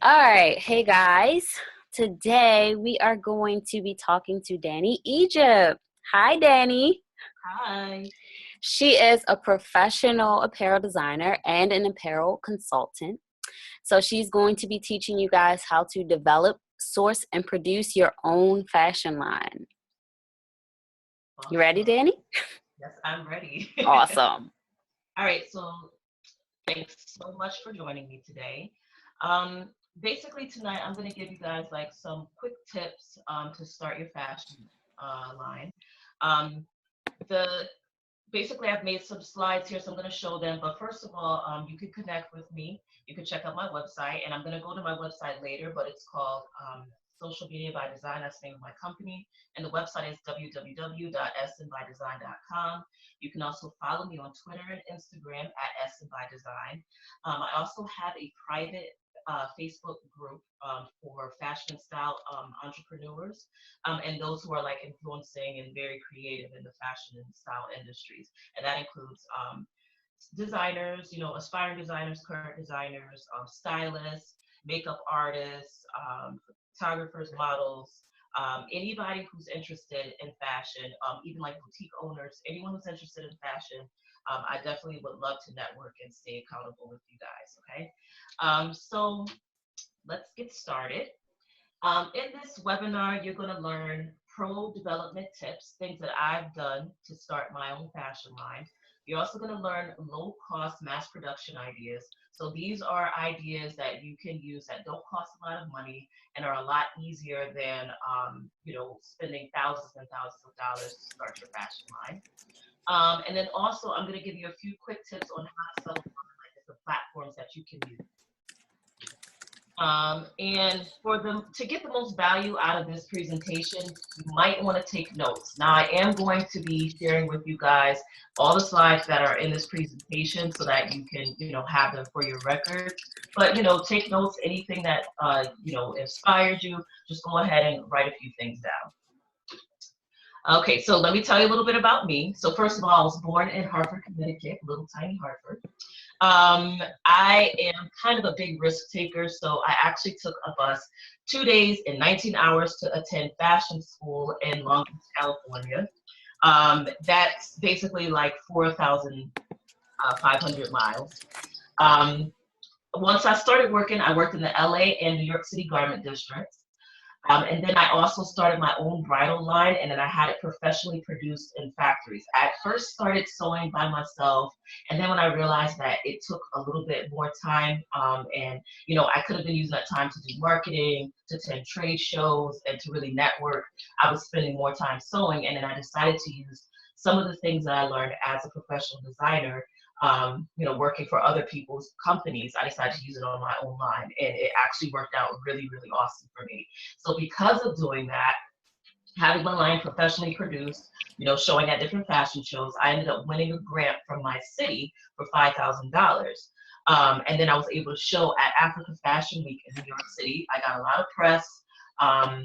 All right, hey guys. Today we are going to be talking to Danny Egypt. Hi, Danny. Hi. She is a professional apparel designer and an apparel consultant. So she's going to be teaching you guys how to develop, source, and produce your own fashion line. You ready, Awesome. Danny? Yes, I'm ready. Awesome. All right, so thanks so much for joining me today. Um, Basically tonight I'm going to give you guys like some quick tips to start your fashion line. Um, the Basically I've made some slides here, so I'm going to show them. But first of all, you can connect with me. You can check out my website, and I'm going to go to my website later, but it's called Social Media by Design. That's the name of my company. And the website is www.snbydesign.com. You can also follow me on Twitter and Instagram at snbydesign. I also have a private Facebook group for fashion and style entrepreneurs and those who are like influencing and very creative in the fashion and style industries. And that includes designers, aspiring designers, current designers, stylists, makeup artists, photographers, models, anybody who's interested in fashion, even like boutique owners, anyone who's interested in fashion. I definitely would love to network and stay accountable with you guys. Okay. So let's get started. In this webinar, you're going to learn pro development tips, things that I've done to start my own fashion line. You're also going to learn low cost mass production ideas. So these are ideas that you can use that don't cost a lot of money and are a lot easier than, spending thousands and thousands of dollars to start your fashion line. And then also, I'm going to give you a few quick tips on how to sell on like different platforms that you can use. And for them to get the most value out of this presentation, you might want to take notes. Now, I am going to be sharing with you guys all the slides that are in this presentation so that you can, have them for your records. But, take notes, anything that, inspired you, just go ahead and write a few things down. Okay, so let me tell you a little bit about me. So first of all, I was born in Hartford, Connecticut, little tiny Hartford. I am kind of a big risk taker, so I actually took a bus 2 days and 19 hours to attend fashion school in Long Beach, California. That's basically like 4,500 miles. Once I started working, I worked in the LA and New York City garment districts. And then I also started my own bridal line, and then I had it professionally produced in factories. I at first started sewing by myself, and then when I realized that it took a little bit more time, and I could have been using that time to do marketing, to attend trade shows, and to really network, I was spending more time sewing, and then I decided to use some of the things that I learned as a professional designer working for other people's companies. I decided to use it on my own line, and it actually worked out really, really awesome for me. So because of doing that, having my line professionally produced, showing at different fashion shows, I ended up winning a grant from my city for $5,000. And then I was able to show at Africa Fashion Week in New York City. I got a lot of press. A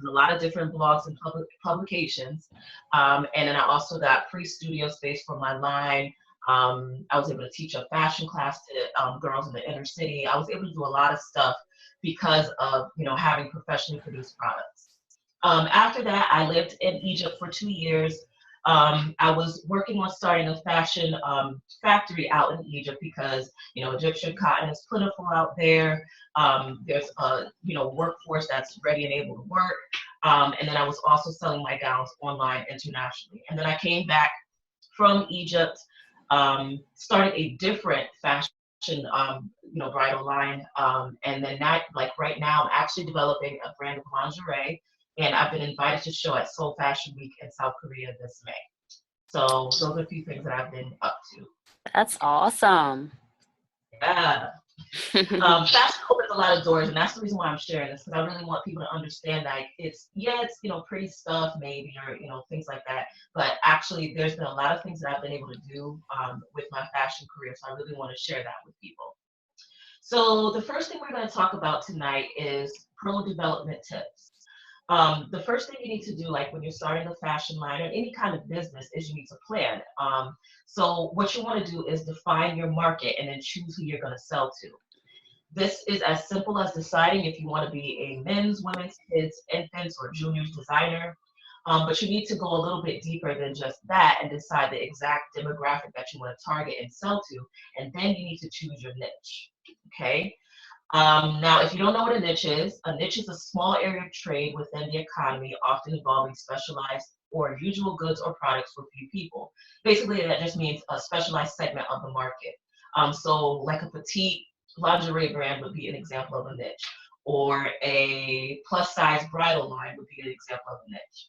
lot of different blogs and publications. And then I also got free studio space for my line. I was able to teach a fashion class to girls in the inner city. I was able to do a lot of stuff because of having professionally produced products. After that, I lived in Egypt for 2 years. I was working on starting a fashion factory out in Egypt because Egyptian cotton is plentiful out there. There's a workforce that's ready and able to work. And then I was also selling my gowns online internationally. And then I came back from Egypt, started a different fashion bridal line. And then like right now, I'm actually developing a brand of lingerie, and I've been invited to show at Seoul Fashion Week in South Korea this May. So those are a few things that I've been up to. That's awesome. Yeah. Fashion opens a lot of doors, and that's the reason why I'm sharing this, because I really want people to understand that it's pretty stuff maybe, or things like that, but actually there's been a lot of things that I've been able to do with my fashion career, so I really want to share that with people. So the first thing we're going to talk about tonight is pro development tips. The first thing you need to do, like when you're starting a fashion line or any kind of business, is you need to plan. So what you want to do is define your market and then choose who you're going to sell to. This is as simple as deciding if you want to be a men's, women's, kids, infants, or juniors designer. But you need to go a little bit deeper than just that and decide the exact demographic that you want to target and sell to. And then you need to choose your niche. Okay. Now, if you don't know what a niche is a small area of trade within the economy, often involving specialized or unusual goods or products for few people. Basically, that just means a specialized segment of the market. So like a petite lingerie brand would be an example of a niche, or a plus size bridal line would be an example of a niche.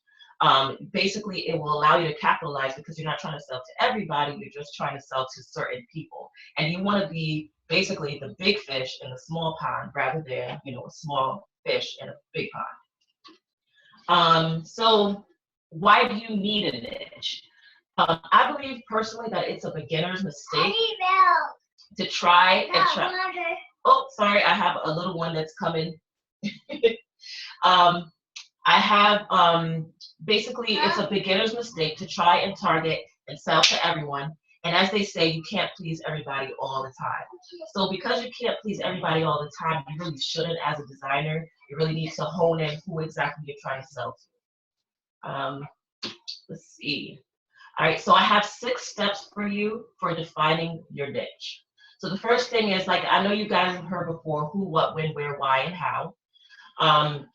Basically, it will allow you to capitalize because you're not trying to sell to everybody, you're just trying to sell to certain people. And you want to be basically the big fish in the small pond rather than, a small fish in a big pond. So why do you need a niche? I believe personally that it's a beginner's mistake to try and try. Oh, sorry, I have a little one that's coming. I have, basically, it's a beginner's mistake to try and target and sell to everyone. And as they say, you can't please everybody all the time. So because you can't please everybody all the time, you really shouldn't as a designer. You really need to hone in who exactly you're trying to sell to. Let's see. All right, so I have 6 steps for you for defining your niche. So the first thing is, like, I know you guys have heard before, who, what, when, where, why, and how.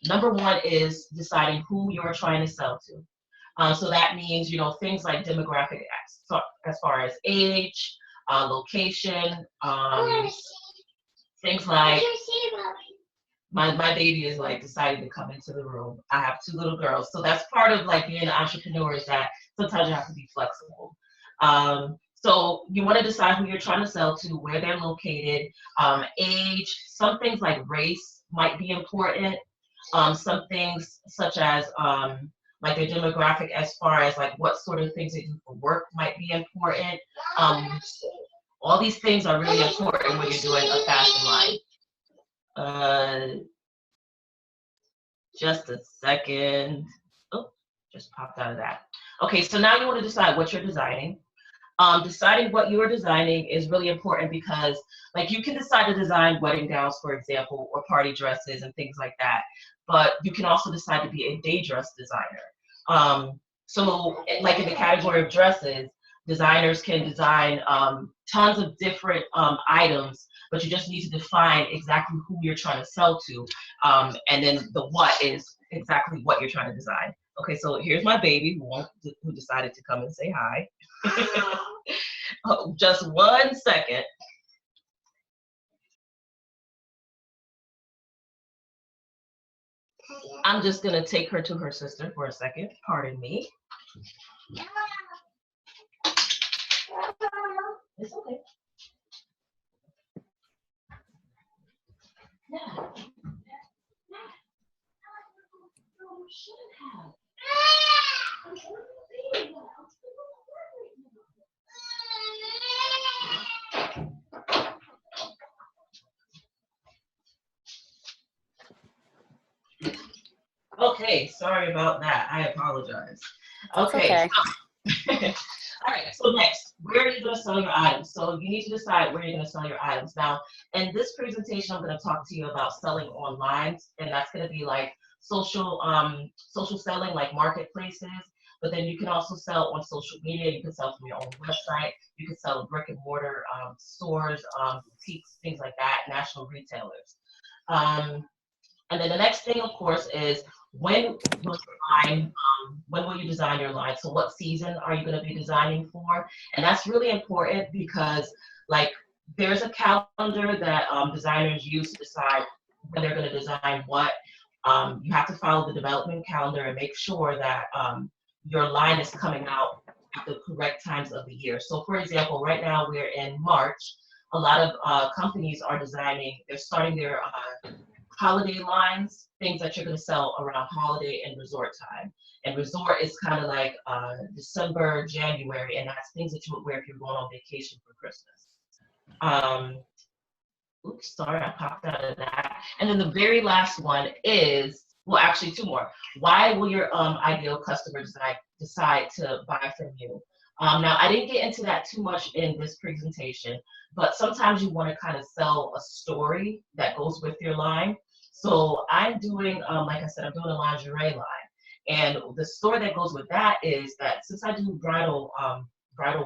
Number 1 is deciding who you're trying to sell to. So that means, things like demographic as far as age, location, things like, my baby is like deciding to come into the room. I have 2 little girls. So that's part of like being an entrepreneur, is that sometimes you have to be flexible. So you want to decide who you're trying to sell to, where they're located, age. Some things like race might be important. Some things such as like their demographic as far as like what sort of things they do for work might be important. All these things are really important when you're doing a fashion line. Just a second. Oh, just popped out of that. Okay, so now you want to decide what you're designing. Deciding what you are designing is really important because, like, you can decide to design wedding gowns, for example, or party dresses and things like that. But you can also decide to be a day dress designer. So, like in the category of dresses, designers can design tons of different items, but you just need to define exactly who you're trying to sell to. And then the what is exactly what you're trying to design. Okay, so here's my baby who decided to come and say hi. Oh, just 1 second. I'm just gonna take her to her sister for a second. Pardon me. It's okay. Yeah. Shouldn't have. Okay, sorry about that. I apologize. Okay. Okay. All right, so next, where are you going to sell your items? So you need to decide where you're going to sell your items. Now, in this presentation, I'm going to talk to you about selling online, and that's going to be like social selling, like marketplaces. But then you can also sell on social media. You can sell from your own website. You can sell brick and mortar stores, boutiques, things like that, national retailers. And then the next thing, of course, is when will you design your line? So what season are you going to be designing for? And that's really important because, like, there's a calendar that designers use to decide when they're going to design what. You have to follow the development calendar and make sure that your line is coming out at the correct times of the year. So, for example, right now we're in March. A lot of companies are they're starting their holiday lines, things that you're going to sell around holiday and resort time. And resort is kind of like December, January, and that's things that you would wear if you're going on vacation for Christmas. Oops, sorry, I popped out of that. And then the very last one is, well, actually 2 more. Why will your ideal customer decide to buy from you? Now, I didn't get into that too much in this presentation, but sometimes you want to kind of sell a story that goes with your line. So I'm doing, like I said, I'm doing a lingerie line. And the story that goes with that is that since I do bridal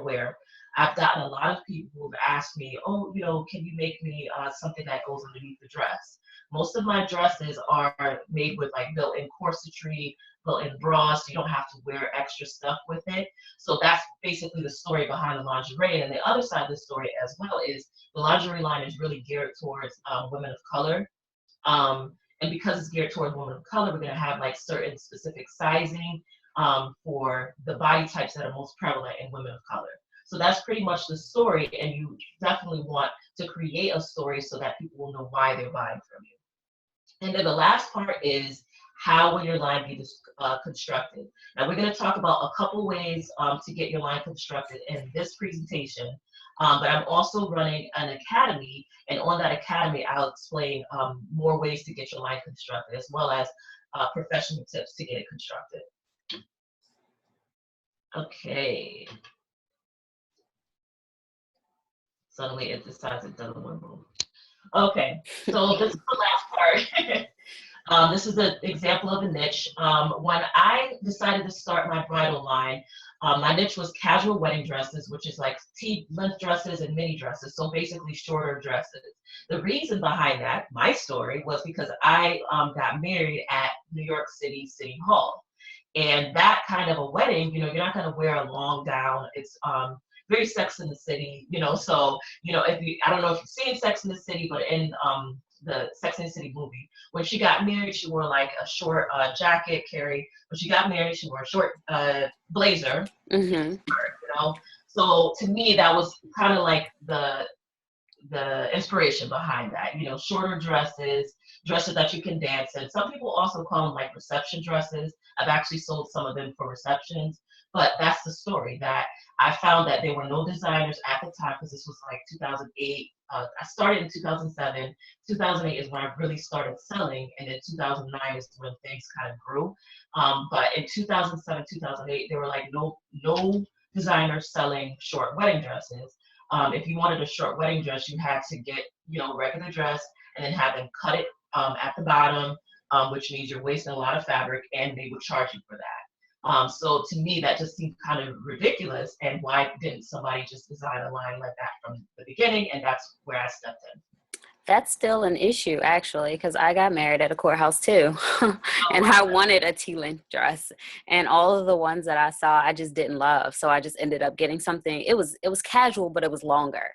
wear, I've gotten a lot of people who've asked me, oh, can you make me something that goes underneath the dress? Most of my dresses are made with like built-in corsetry, built-in bras, so you don't have to wear extra stuff with it. So that's basically the story behind the lingerie. And the other side of the story as well is the lingerie line is really geared towards women of color. And because it's geared towards women of color, we're going to have like certain specific sizing for the body types that are most prevalent in women of color. So that's pretty much the story, and you definitely want to create a story so that people will know why they're buying from you. And then the last part is how will your line be constructed? Now we're going to talk about a couple ways to get your line constructed in this presentation, but I'm also running an academy, and on that academy I'll explain more ways to get your line constructed as well as professional tips to get it constructed. Okay. Suddenly it decides it doesn't want to move. Okay, so this is the last part. This is an example of a niche. When I decided to start my bridal line, my niche was casual wedding dresses, which is like T-length dresses and mini dresses, so basically shorter dresses. The reason behind that, my story, was because I got married at New York City Hall. And that kind of a wedding, you're not going to wear a long gown. It's very Sex in the City, so, I don't know if you've seen Sex in the City, but in the Sex and the City movie, when she got married, she wore like a short jacket, Carrie. When she got married, she wore a short blazer. Mm-hmm. So to me, that was kind of like the inspiration behind that. Shorter dresses that you can dance in. Some people also call them like reception dresses. I've actually sold some of them for receptions, but that's the story. That I found that there were no designers at the time, because this was like 2008. I started in 2007. 2008 is when I really started selling, and then 2009 is when things kind of grew. But in 2007, 2008, there were like no designers selling short wedding dresses. If you wanted a short wedding dress, you had to get, regular dress and then have them cut it at the bottom, which means you're wasting a lot of fabric, and they would charge you for that. So to me, that just seemed kind of ridiculous. And why didn't somebody just design a line like that from the beginning? And that's where I stepped in. That's still an issue, actually, because I got married at a courthouse too. And I wanted a T-length dress, and all of the ones that I saw, I just didn't love. So I just ended up getting something. It was casual, but it was longer.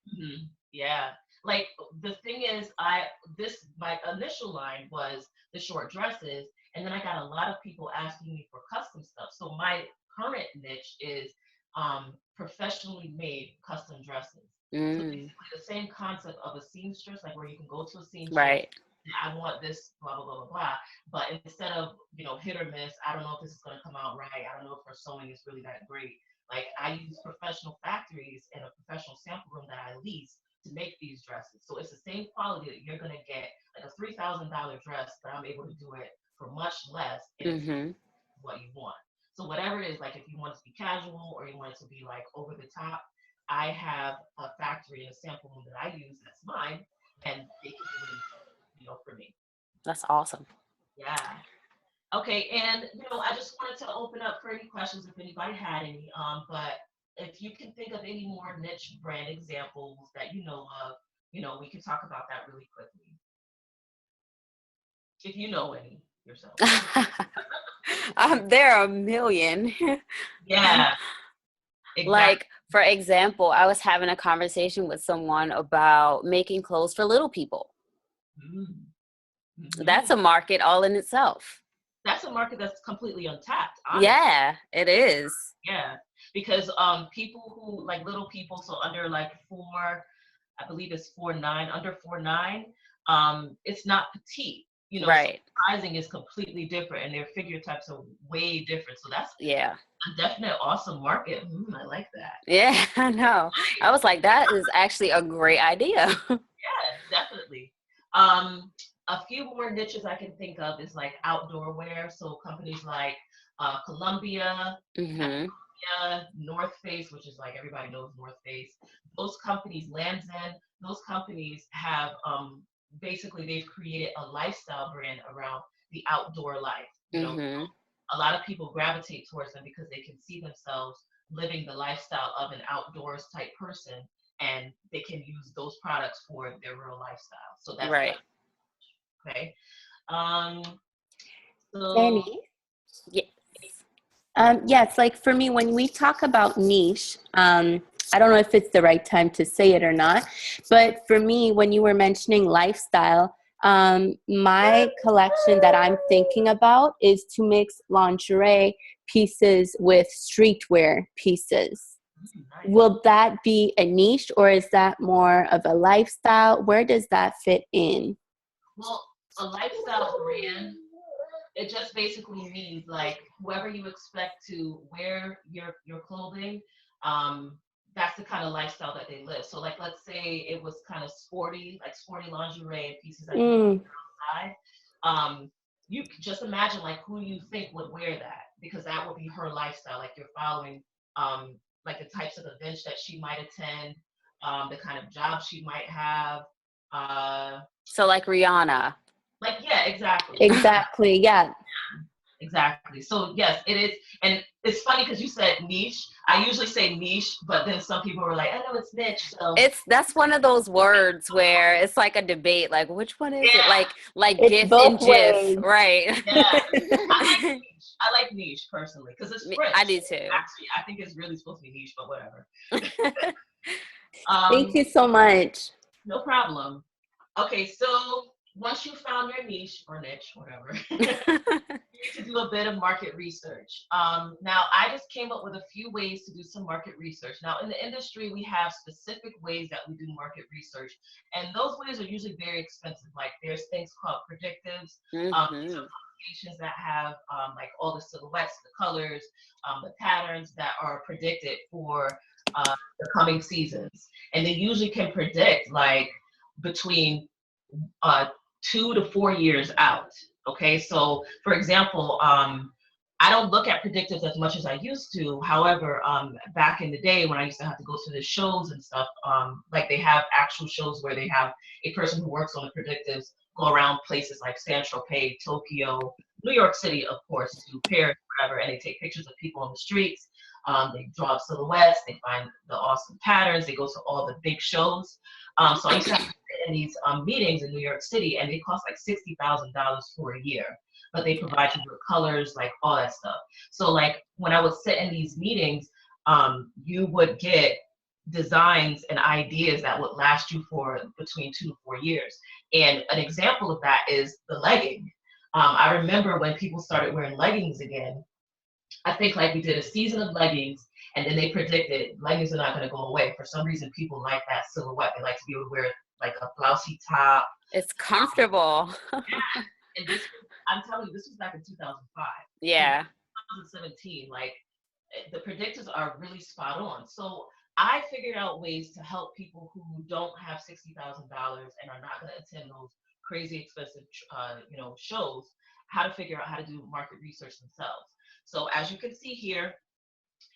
Mm-hmm. Yeah. Like the thing is, my initial line was the short dresses, and then I got a lot of people asking me for custom stuff. So my current niche is professionally made custom dresses. So basically the same concept of a seamstress, like where you can go to a seamstress, right? I want this, blah, blah, blah, blah, blah. But instead of, hit or miss, I don't know if this is going to come out right. I don't know if her sewing is really that great. Like I use professional factories and a professional sample room that I lease to make these dresses. So it's the same quality that you're going to get, like a $3,000 dress, but I'm able to do it for much less if what you want. So whatever it is, like if you want it to be casual or you want it to be like over the top, I have a factory and a sample room that I use that's mine, and they can do it, for me. That's awesome. Yeah. Okay, and I just wanted to open up for any questions if anybody had any. But if you can think of any more niche brand examples that you know of, we can talk about that really quickly. If you know any yourself. There are a million. Yeah. Exactly. Like, for example, I was having a conversation with someone about making clothes for little people. Mm-hmm. That's a market all in itself. That's a market that's completely untapped. Honestly. Yeah, it is. Yeah, because people who like little people, so under like 4, I believe it's 4'9", under 4'9", it's not petite. Right. So sizing is completely different, and their figure types are way different. So that's a definite awesome market. I like that. Yeah, I know. I was like, that is actually a great idea. Yeah, definitely. A few more niches I can think of is like outdoor wear. So companies like Columbia, North Face, which is like everybody knows North Face. Those companies, Lands End, those companies have basically they've created a lifestyle brand around the outdoor life. You know, Mm-hmm. a lot of people gravitate towards them because they can see themselves living the lifestyle of an outdoors type person, and they can use those products for their real lifestyle. So that's Right. okay. Um, so Danny? Yes. Yes, like for me, when we talk about niche, I don't know if it's the right time to say it or not, but for me, when you were mentioning lifestyle, my collection that I'm thinking about is to mix lingerie pieces with streetwear pieces. nice. Will that be a niche or is that more of a lifestyle? Where does that fit in? Well, a lifestyle brand, it just basically means like whoever you expect to wear your clothing, um, that's the kind of lifestyle that they live. So like let's say it was kind of sporty, like sporty lingerie and pieces that people Mm, wear outside. You just imagine like who you think would wear that because that would be her lifestyle. Like you're following like the types of events that she might attend, the kind of job she might have. Uh, So like Rihanna. like yeah, exactly. exactly. Yeah. Exactly. So yes, it is, and it's funny because you said niche. I usually say niche, but then some people were like, "I know it's niche." So That's one of those words where it's like a debate, like which one is it? yeah, Like It's GIF and both GIF, ways. right? yeah. I like niche personally because it's French. I do too. Actually, I think it's really supposed to be niche, but whatever. Thank Um, you so much. no problem. Okay, so once you found your niche or niche, whatever, you need to do a bit of market research. Now, I just came up with a few ways to do some market research. Now, in the industry, we have specific ways that we do market research, and those ways are usually very expensive. Like there's things called predictives. These Hmm. are publications that have like all the silhouettes, the colors, the patterns that are predicted for the coming seasons, and they usually can predict like between uh, 2 to 4 years out. Okay, so for example, I don't look at predictives as much as I used to. However, back in the day when I used to have to go to the shows and stuff, like they have actual shows where they have a person who works on the predictives go around places like San Tropez, Tokyo, New York City, of course, to Paris, wherever, and they take pictures of people on the streets. They draw silhouettes, they find the awesome patterns, they go to all the big shows. So I used to have in these meetings in New York City, and they cost like $60,000 for a year. But they provide you with colors, like all that stuff. So like when I would sit in these meetings, you would get designs and ideas that would last you for between 2 to 4 years. And an example of that is the legging. I remember when people started wearing leggings again, I think like we did a season of leggings, and then they predicted leggings are not going to go away. For some reason, people like that silhouette. They like to be able to wear like a blousey top. It's comfortable. And this, I'm telling you, this was back in 2005. So Yeah. 2017, like the predictors are really spot on. So I figured out ways to help people who don't have $60,000 and are not going to attend those crazy expensive, shows. How to figure out how to do market research themselves. So as you can see here,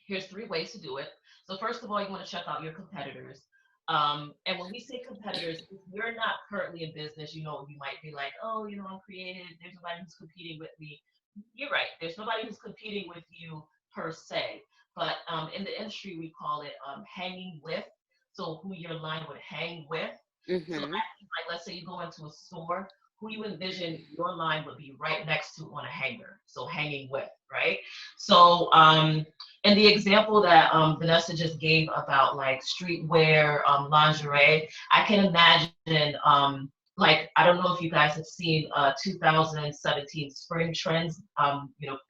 here's 3 ways to do it. So first of all, you want to check out your competitors. And when we say competitors, if you're not currently in business, you might be like, oh, I'm creative. There's nobody who's competing with me. You're right. There's nobody who's competing with you per se. But in the industry, we call it hanging with. So who your line would hang with. So Hmm. like let's say you go into a store, who you envision your line would be right next to on a hanger. So hanging with, right? So and the example that Vanessa just gave about like streetwear lingerie, I can imagine like I don't know if you guys have seen 2017 spring trends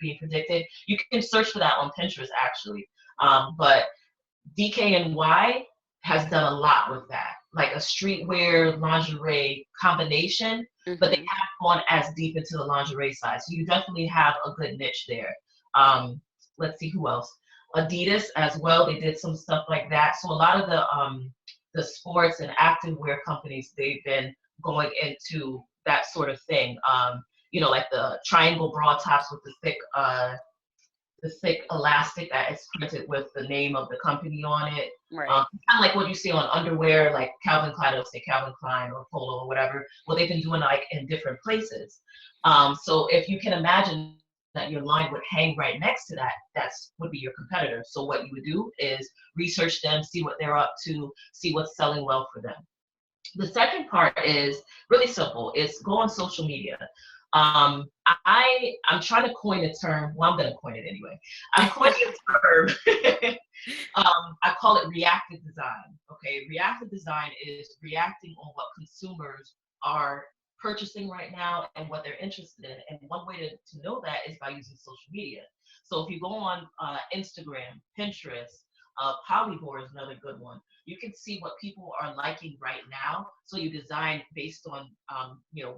being predicted. You can search for that on Pinterest actually. But DKNY has done a lot with that, like a streetwear lingerie combination, but they Hmm. haven't gone as deep into the lingerie side. So you definitely have a good niche there. Let's see who else. Adidas as well. They did some stuff like that. So a lot of the sports and activewear companies, they've been going into that sort of thing. Like the triangle bra tops with the thick the thick elastic that is printed with the name of the company on it. Right. Kind of like what you see on underwear, like Calvin Klein, it'll say Calvin Klein or Polo or whatever. Well, they've been doing like in different places. So if you can imagine that your line would hang right next to that, that's would be your competitor. So what you would do is research them, see what they're up to, see what's selling well for them. The second part is really simple. It's go on social media. I'm trying to coin a term. Well, I'm going to coin it anyway. I'm coining a term. I call it reactive design. Okay, reactive design is reacting on what consumers are purchasing right now and what they're interested in. And one way to know that is by using social media. So if you go on Instagram, Pinterest, Polybore is another good one. You can see what people are liking right now. So you design based on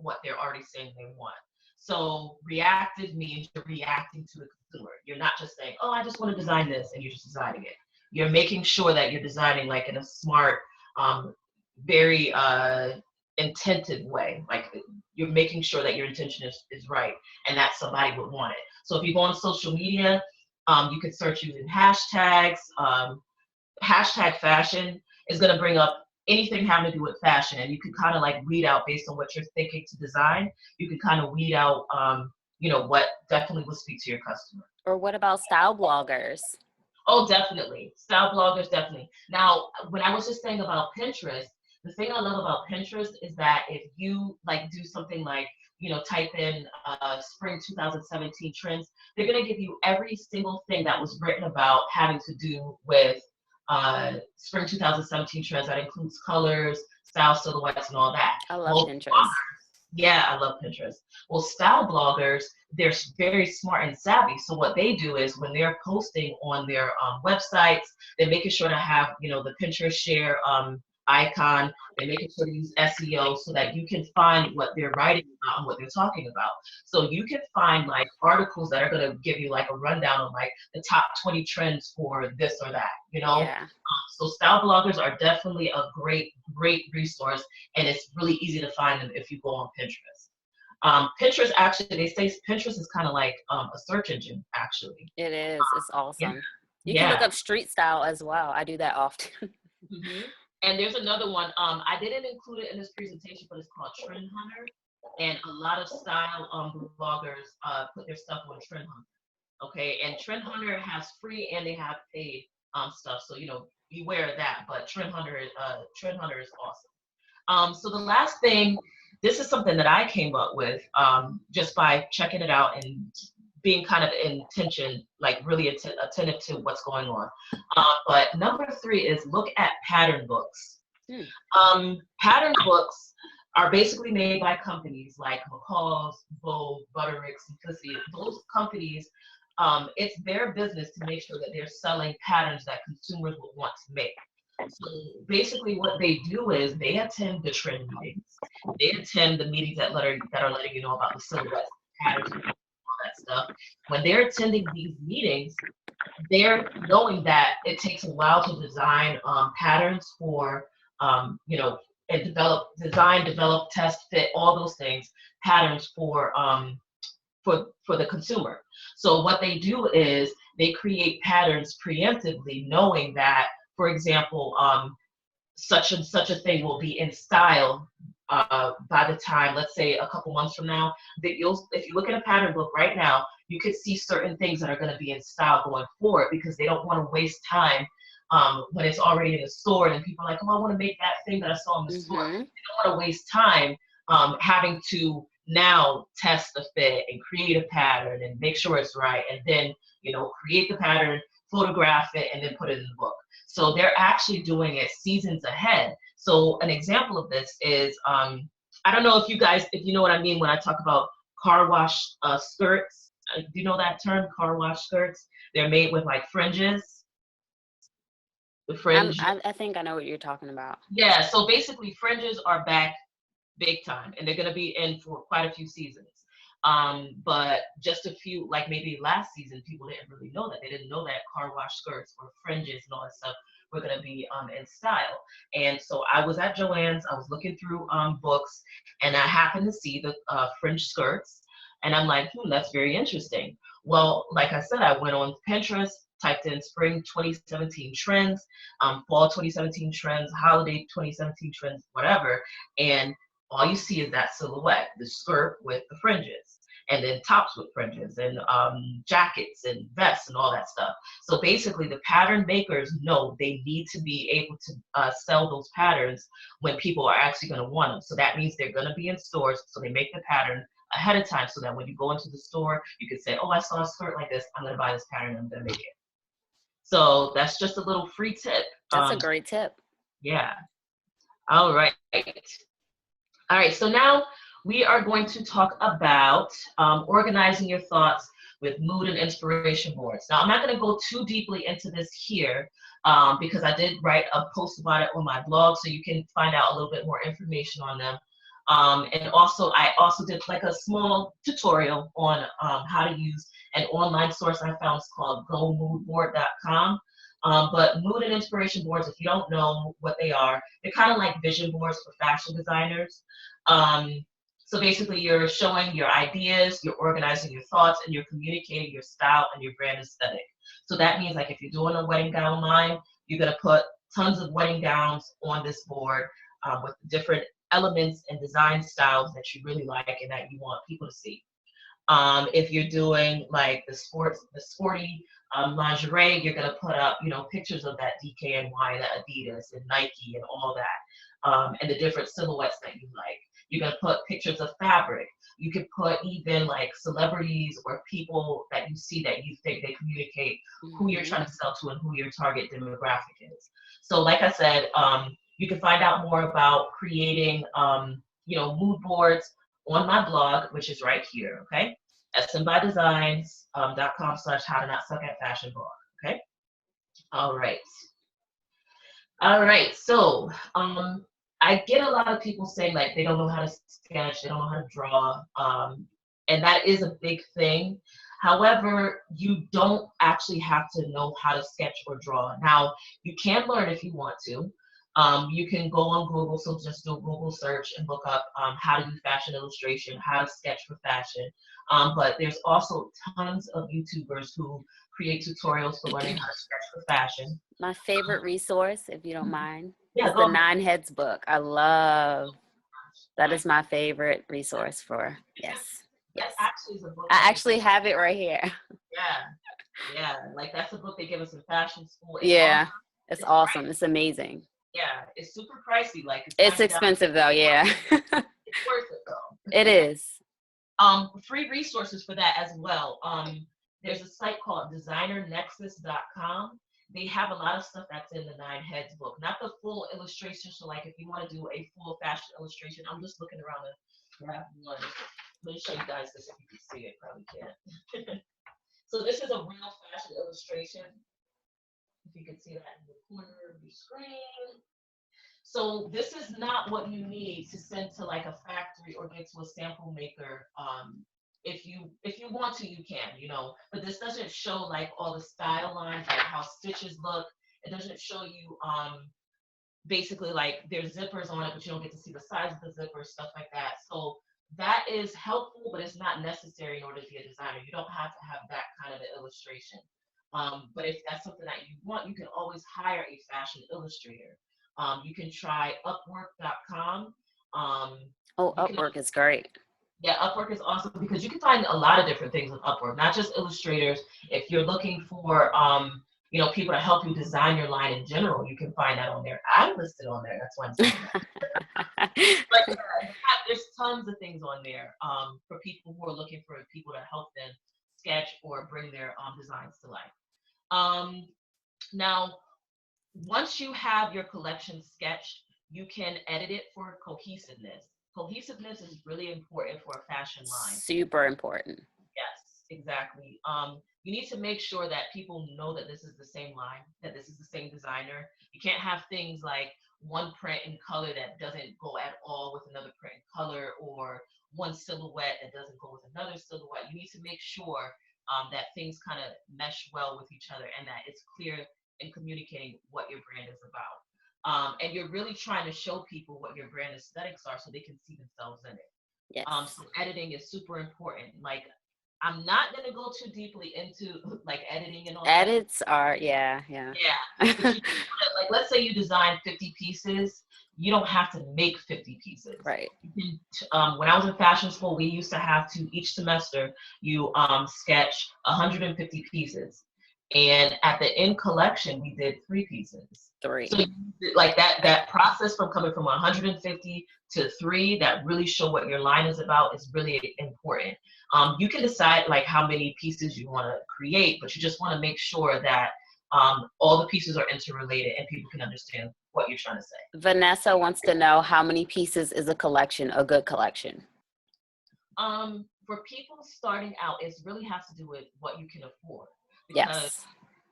what they're already saying they want. So reactive means you're reacting to the consumer. You're not just saying, oh, I just want to design this, and you're just designing it. You're making sure that you're designing like in a smart, very intentive way. Like you're making sure that your intention is right and that somebody would want it. So if you go on social media, you could search using hashtags. Hashtag fashion is going to bring up anything having to do with fashion, and you can kind of like weed out based on what you're thinking to design. You can kind of weed out, what definitely will speak to your customer. Or what about style bloggers? Oh, definitely. Style bloggers, definitely. Now, when I was just saying about Pinterest, the thing I love about Pinterest is that if you like do something like, type in spring 2017 trends, they're going to give you every single thing that was written about having to do with spring 2017 trends. That includes colors, style, silhouettes, and all that. I love Pinterest. Yeah, I love Pinterest. Well, style bloggers, they're very smart and savvy. So what they do is when they're posting on their websites, they're making sure to have, the Pinterest share icon. They're making sure to use SEO so that you can find what they're writing about and what they're talking about. So you can find like articles that are going to give you like a rundown of like the top 20 trends for this or that, Yeah. So style bloggers are definitely a great, great resource, and it's really easy to find them if you go on Pinterest. Pinterest, actually, they say Pinterest is kind of like a search engine, actually. It is. It's awesome. Yeah. You can look up street style as well. I do that often. Mm-hmm. And there's another one. I didn't include it in this presentation, but it's called Trend Hunter. And a lot of style bloggers put their stuff on Trend Hunter. Okay, and Trend Hunter has free and they have paid stuff. So beware of that. But Trend Hunter is awesome. So the last thing, this is something that I came up with just by checking it out and being kind of intention, like really attentive to what's going on. But number 3 is look at pattern books. Pattern books are basically made by companies like McCall's, Vogue, Butterick, Simplicity. Those companies, it's their business to make sure that they're selling patterns that consumers would want to make. So basically what they do is they attend the trend meetings. They attend the meetings that are letting you know about the silhouettes, patterns, that stuff. When they're attending these meetings, they're knowing that it takes a while to design patterns for, and develop, test, fit, all those things, patterns for the consumer. So what they do is they create patterns preemptively, knowing that, for example, such and such a thing will be in style by the time, let's say a couple months from now, that if you look at a pattern book right now, you could see certain things that are going to be in style going forward, because they don't want to waste time when it's already in the store and people are like, oh, I want to make that thing that I saw in the store. They don't want to waste time having to now test the fit and create a pattern and make sure it's right, and then create the pattern, photograph it, and then put it in the book. So they're actually doing it seasons ahead. So an example of this is, I don't know if you know what I mean when I talk about car wash skirts. Do you know that term, car wash skirts? They're made with like fringes. The fringe. I think I know what you're talking about. Yeah, so basically fringes are back big time, and they're going to be in for quite a few seasons. But just a few, like maybe last season, people didn't really know that. They didn't know that car wash skirts or fringes and all that stuff were going to be in style. And so I was at Joann's, I was looking through books, and I happened to see the fringe skirts. And I'm like, that's very interesting. Well, like I said, I went on Pinterest, typed in spring 2017 trends, fall 2017 trends, holiday 2017 trends, whatever. And all you see is that silhouette, the skirt with the fringes, and then tops with fringes, and jackets and vests and all that stuff. So basically, the pattern makers know they need to be able to sell those patterns when people are actually going to want them. So that means they're going to be in stores, so they make the pattern ahead of time so that when you go into the store, you can say, oh, I saw a skirt like this, I'm going to buy this pattern, I'm going to make it. So that's just a little free tip. That's a great tip. Yeah. All right. All right, so now we are going to talk about organizing your thoughts with mood and inspiration boards. Now, I'm not going to go too deeply into this here because I did write a post about it on my blog, so you can find out a little bit more information on them. And also, I also did like a small tutorial on how to use an online source I found. It's called gomoodboard.com. But mood and inspiration boards, if you don't know what they are, they're kind of like vision boards for fashion designers. So basically, you're showing your ideas, you're organizing your thoughts, and you're communicating your style and your brand aesthetic. So that means, like, if you're doing a wedding gown line, you're going to put tons of wedding gowns on this board with different elements and design styles that you really like and that you want people to see. If you're doing like the sporty lingerie, you're gonna put up, pictures of that DKNY, that Adidas and Nike and all that, and the different silhouettes that you like. You're gonna put pictures of fabric. You could put even like celebrities or people that you see that you think they communicate who you're trying to sell to and who your target demographic is. So like I said, you can find out more about creating, mood boards on my blog, which is right here, okay? smbydesigns.com/how-to-not-suck-at-fashion blog, okay? All right. All right, so I get a lot of people saying like they don't know how to sketch, they don't know how to draw, and that is a big thing. However, you don't actually have to know how to sketch or draw. Now, you can learn if you want to. You can go on Google, so just do a Google search and look up how to do fashion illustration, how to sketch for fashion. But there's also tons of YouTubers who create tutorials for learning how to sketch for fashion. My favorite resource, if you don't mind, Yeah, is the Nine Heads book. I love that. Is my favorite resource for yes. That actually is a book. I actually have it right here. Yeah, like that's a book they give us in fashion school. It's awesome. It's amazing. Yeah, it's super pricey. Like it's expensive though. Yeah, it's worth it though. It is. Free resources for that as well. There's a site called designernexus.com. They have a lot of stuff that's in the Nine Heads book, not the full illustration. So like if you want to do a full fashion illustration, I'm just looking around to grab one. Let me show you guys this if you can see it. Probably can't. So this is a real fashion illustration. If you can see that in the corner of your screen. So this is not what you need to send to like a factory or get to a sample maker. If you want to, you can, but this doesn't show like all the style lines, like how stitches look. It doesn't show you basically like there's zippers on it, but you don't get to see the size of the zipper, stuff like that. So that is helpful, but it's not necessary in order to be a designer. You don't have to have that kind of an illustration. But if that's something that you want, you can always hire a fashion illustrator. You can try Upwork.com. Upwork is great. Yeah, Upwork is awesome because you can find a lot of different things with Upwork, not just illustrators. If you're looking for, people to help you design your line in general, you can find that on there. I'm listed on there. That's why I'm saying that. But there's tons of things on there for people who are looking for people to help them sketch or bring their designs to life. Now, once you have your collection sketched, you can edit it for cohesiveness. Cohesiveness is really important for a fashion line. Super important. Yes, exactly. You need to make sure that people know that this is the same line, that this is the same designer. You can't have things like one print in color that doesn't go at all with another print in color, or one silhouette that doesn't go with another silhouette. You need to make sure that things kind of mesh well with each other and that it's clear in communicating what your brand is about. And you're really trying to show people what your brand aesthetics are so they can see themselves in it. Yes. So editing is super important. Like, I'm not gonna go too deeply into like editing and all that. Edits are, yeah, yeah. Yeah, but you just wanna, like, let's say you design 50 pieces, you don't have to make 50 pieces. Right. You can, when I was in fashion school, we used to have to each semester you sketch 150 pieces, and at the end collection we did 3 pieces. So Three. like that process from coming from 150 to 3 that really show what your line is about is really important. You can decide like how many pieces you want to create, but you just want to make sure that all the pieces are interrelated and people can understand what you're trying to say. Vanessa wants to know how many pieces is a collection, a good collection? For people starting out, it really has to do with what you can afford. Because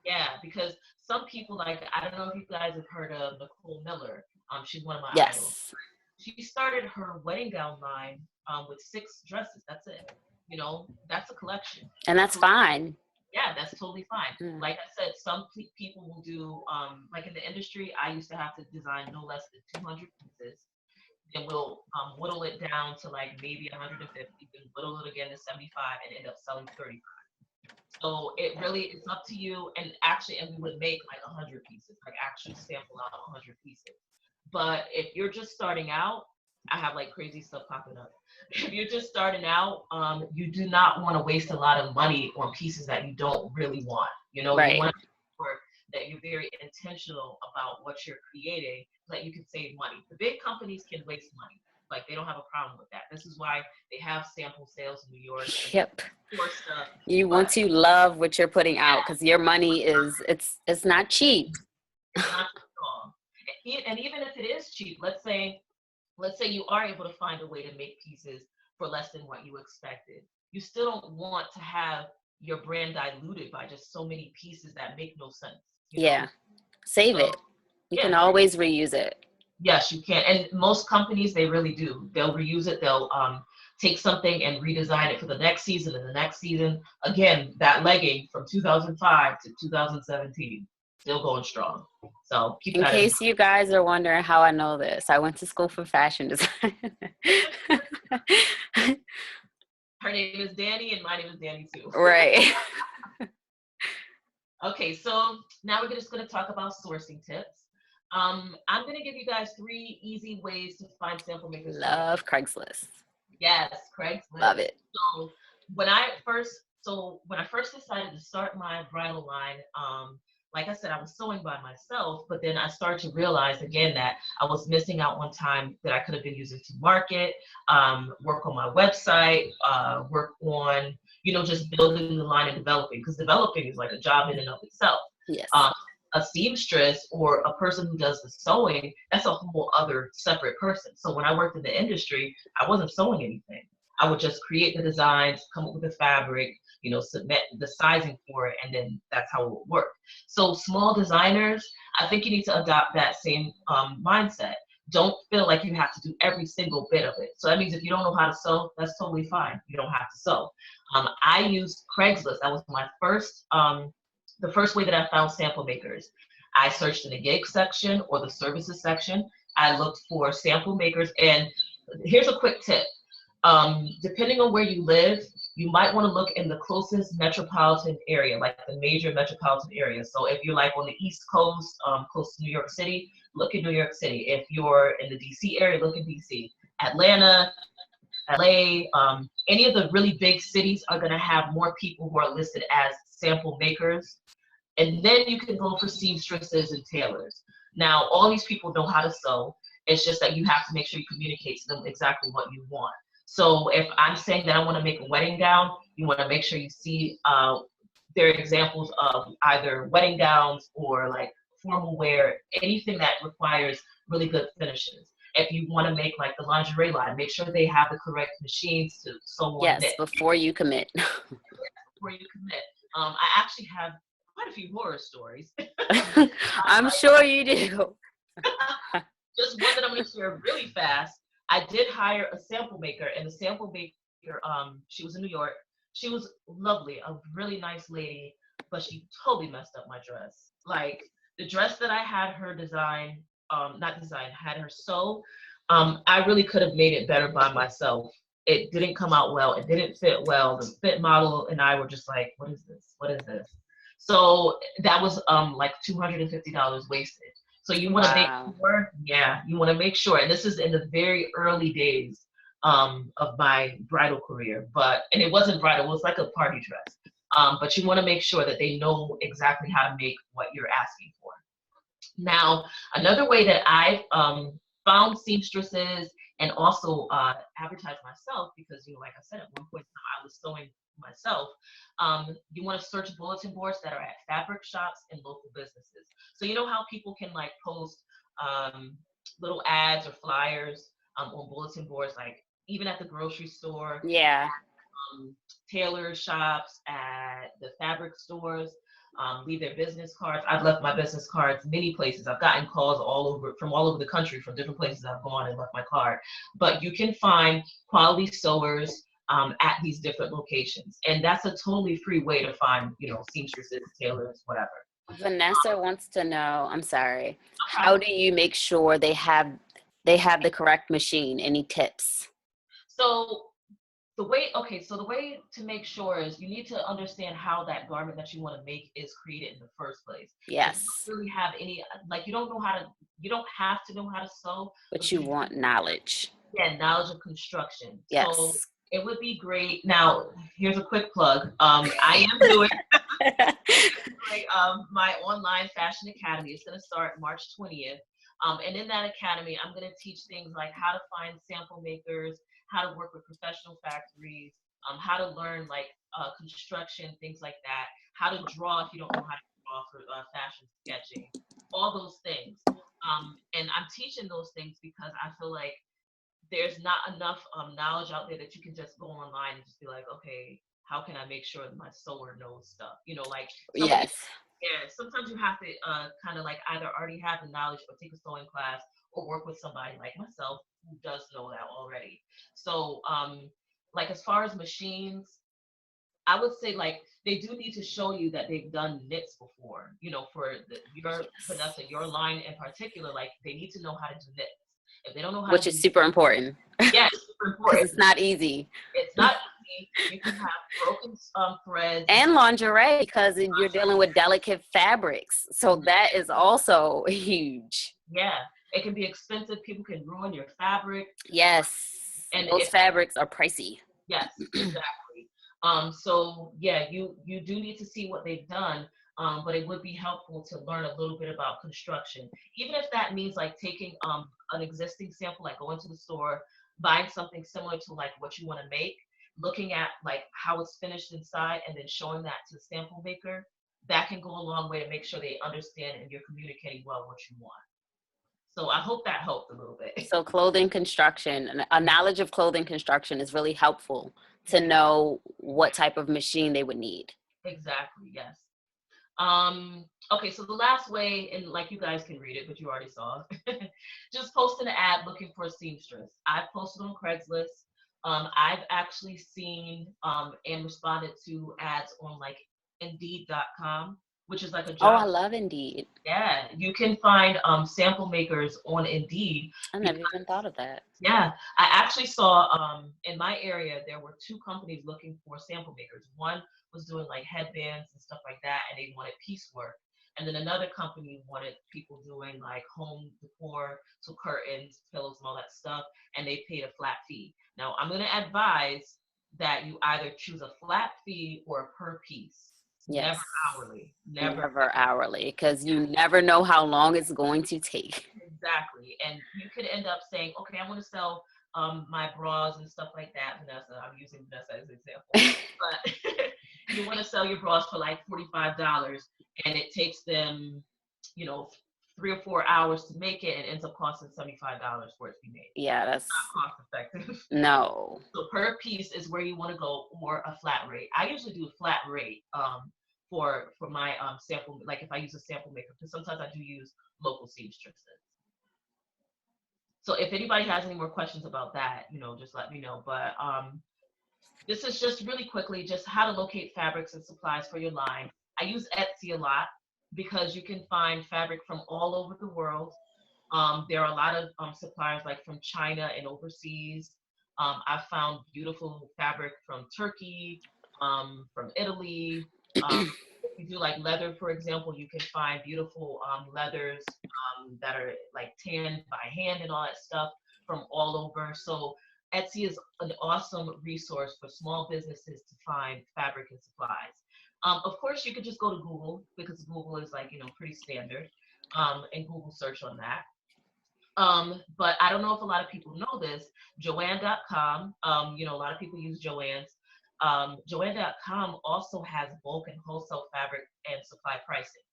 Yes. because some people, like, I don't know if you guys have heard of Nicole Miller. She's one of my idols. Yes. She started her wedding gown line with 6 dresses. That's it. That's a collection. And that's fine. Yeah, that's totally fine. Mm. Like I said, some people will do, like in the industry, I used to have to design no less than 200 pieces. Then we'll whittle it down to like maybe 150, then whittle it again to 75, and end up selling 30. So it really, it's up to you. And actually, and we would make like 100 pieces, like actually sample out 100 pieces. But if you're just starting out, I have like crazy stuff popping up. If you're just starting out, you do not want to waste a lot of money on pieces that you don't really want. You Right. want to make sure that you're very intentional about what you're creating so that you can save money. The big companies can waste money. Like, they don't have a problem with that. This is why they have sample sales in New York and Yep. more stuff. You want to love what you're putting out because your money is it's not cheap. It's not strong. And even if it is cheap, let's say you are able to find a way to make pieces for less than what you expected. You still don't want to have your brand diluted by just so many pieces that make no sense. Yeah. Save So, it. You yeah, can always reuse it. yes, you can. And most companies, they really do. They'll reuse it. They'll take something and redesign it for the next season and the next season. Again, that legging from 2005 to 2017, still going strong. So keep In that in mind. case you guys are wondering how I know this, I went to school for fashion design. Her name is Danny, and my name is Danny too. Right. Okay, so now we're just going to talk about sourcing tips. I'm going to give you guys 3 easy ways to find sample makers. Love Craigslist. Yes, Craigslist. Love it. So when I first decided to start my bridal line, like I said, I was sewing by myself, but then I started to realize again that I was missing out on time that I could have been using to market, work on my website, work on, just building the line and developing, because developing is like a job in and of itself. Yes. A seamstress or a person who does the sewing, that's a whole other separate person. So when I worked in the industry, I wasn't sewing anything. I would just create the designs, come up with the fabric, submit the sizing for it, and then that's how it would work. So small designers, I think you need to adopt that same mindset. Don't feel like you have to do every single bit of it. So that means if you don't know how to sew, that's totally fine. You don't have to sew. I used Craigslist. That was my first, the first way that I found sample makers. I searched in the gig section or the services section. I looked for sample makers. And here's a quick tip. Depending on where you live, you might want to look in the closest metropolitan area, like the major metropolitan area. So if you're like on the East Coast, close to New York City, look in New York City. If you're in the DC area, look in DC. Atlanta, LA, any of the really big cities are going to have more people who are listed as sample makers. And then you can go for seamstresses and tailors. Now, all these people know how to sew. It's just that you have to make sure you communicate to them exactly what you want. So if I'm saying that I want to make a wedding gown, you want to make sure you see their examples of either wedding gowns or like formal wear, anything that requires really good finishes. If you want to make like the lingerie line, make sure they have the correct machines to sew on Yes, knit. before you commit. Before you commit. I actually have quite a few horror stories. I'm sure you do. Just one that I'm going to share really fast. I did hire a sample maker, and the sample maker, she was in New York. She was lovely, a really nice lady, but she totally messed up my dress. Like the dress that I had her design, had her sew. I really could have made it better by myself. it didn't come out well. It didn't fit well. The fit model and I were just like, what is this? What is this? So that was like $250 wasted. So you want to make Wow. sure, yeah, you want to make sure. And this is in the very early days of my bridal career, and it wasn't bridal, it was like a party dress. But you want to make sure that they know exactly how to make what you're asking for. Now, another way that I've found seamstresses and also advertised myself, because, like I said, at one point in time I was sewing myself, you want to search bulletin boards that are at fabric shops and local businesses. So you know how people can like post little ads or flyers on bulletin boards, like even at the grocery store, Yeah. tailor shops, at the fabric stores, leave their business cards. I've left my business cards many places. I've gotten calls from all over the country from different places I've gone and left my card. But you can find quality sewers at these different locations, and that's a totally free way to find, seamstresses, tailors, whatever. Vanessa wants to know, I'm sorry, how do you make sure they have the correct machine? Any tips? So the way to make sure is you need to understand how that garment that you want to make is created in the first place. Yes. You don't really have any, like, you don't have to know how to sew, But you want knowledge. yeah, knowledge of construction. Yes. So it would be great. Now, here's a quick plug. I am doing my online fashion academy. It's going to start March 20th. And in that academy, I'm going to teach things like how to find sample makers, how to work with professional factories, how to learn like construction, things like that, how to draw if you don't know how to draw for fashion sketching, all those things. And I'm teaching those things because I feel like there's not enough knowledge out there that you can just go online and just be like, okay, how can I make sure that my sewer knows stuff? Like Yes. yeah, sometimes you have to kind of like either already have the knowledge or take a sewing class or work with somebody like myself who does know that already. So like as far as machines, I would say like they do need to show you that they've done knits before, for your Vanessa, your line in particular, like they need to know how to do knits. If they don't know how Which to is super important. Yeah, it's super Because important. it's not easy. It's not easy. You can have broken threads. And lingerie, because you're dealing with delicate fabrics. So that is also huge. Yeah, it can be expensive. People can ruin your fabric. Yes. And those fabrics are pricey. Yes, exactly. So yeah, you do need to see what they've done. But it would be helpful to learn a little bit about construction, even if that means like taking an existing sample, like going to the store, buying something similar to like what you want to make, looking at like how it's finished inside, and then showing that to the sample maker. That can go a long way to make sure they understand and you're communicating well what you want. So I hope that helped a little bit. So clothing construction, a knowledge of clothing construction is really helpful to know what type of machine they would need. Exactly, yes. Okay, so the last way, and like you guys can read it, but you already saw, just posting an ad looking for a seamstress. I've posted on Craigslist. I've actually seen and responded to ads on like Indeed.com, which is like a job. Oh, I love Indeed. Yeah, you can find sample makers on Indeed. I never even thought of that. Yeah, I actually saw in my area, there were two companies looking for sample makers. One was doing like headbands and stuff like that, and they wanted piecework. And then another company wanted people doing like home decor, so curtains, pillows, and all that stuff, and they paid a flat fee. Now, I'm going to advise that you either choose a flat fee or a per piece. Yes. Never hourly. Never hourly, because you never know how long it's going to take. Exactly. And you could end up saying, okay, I want to sell my bras and stuff like that, Vanessa. I'm using Vanessa as an example. But you want to sell your bras for like $45, and it takes them, 3 or 4 hours to make it, and ends up costing $75 for it to be made. Yeah, that's not cost effective. No. So per piece is where you want to go, or a flat rate. I usually do a flat rate for my sample, like if I use a sample maker, because sometimes I do use local seamstresses. So if anybody has any more questions about that, just let me know. But this is just really quickly just how to locate fabrics and supplies for your line. I use Etsy a lot because you can find fabric from all over the world. There are a lot of suppliers like from China and overseas. I've found beautiful fabric from Turkey, from Italy. If you do like leather, for example, you can find beautiful leathers that are like tanned by hand and all that stuff from all over. So Etsy is an awesome resource for small businesses to find fabric and supplies. Of course, you could just go to Google because Google is like, pretty standard, and Google search on that. But I don't know if a lot of people know this. Joann.com, a lot of people use Joann's. Joann.com also has bulk and wholesale fabric and supply pricing.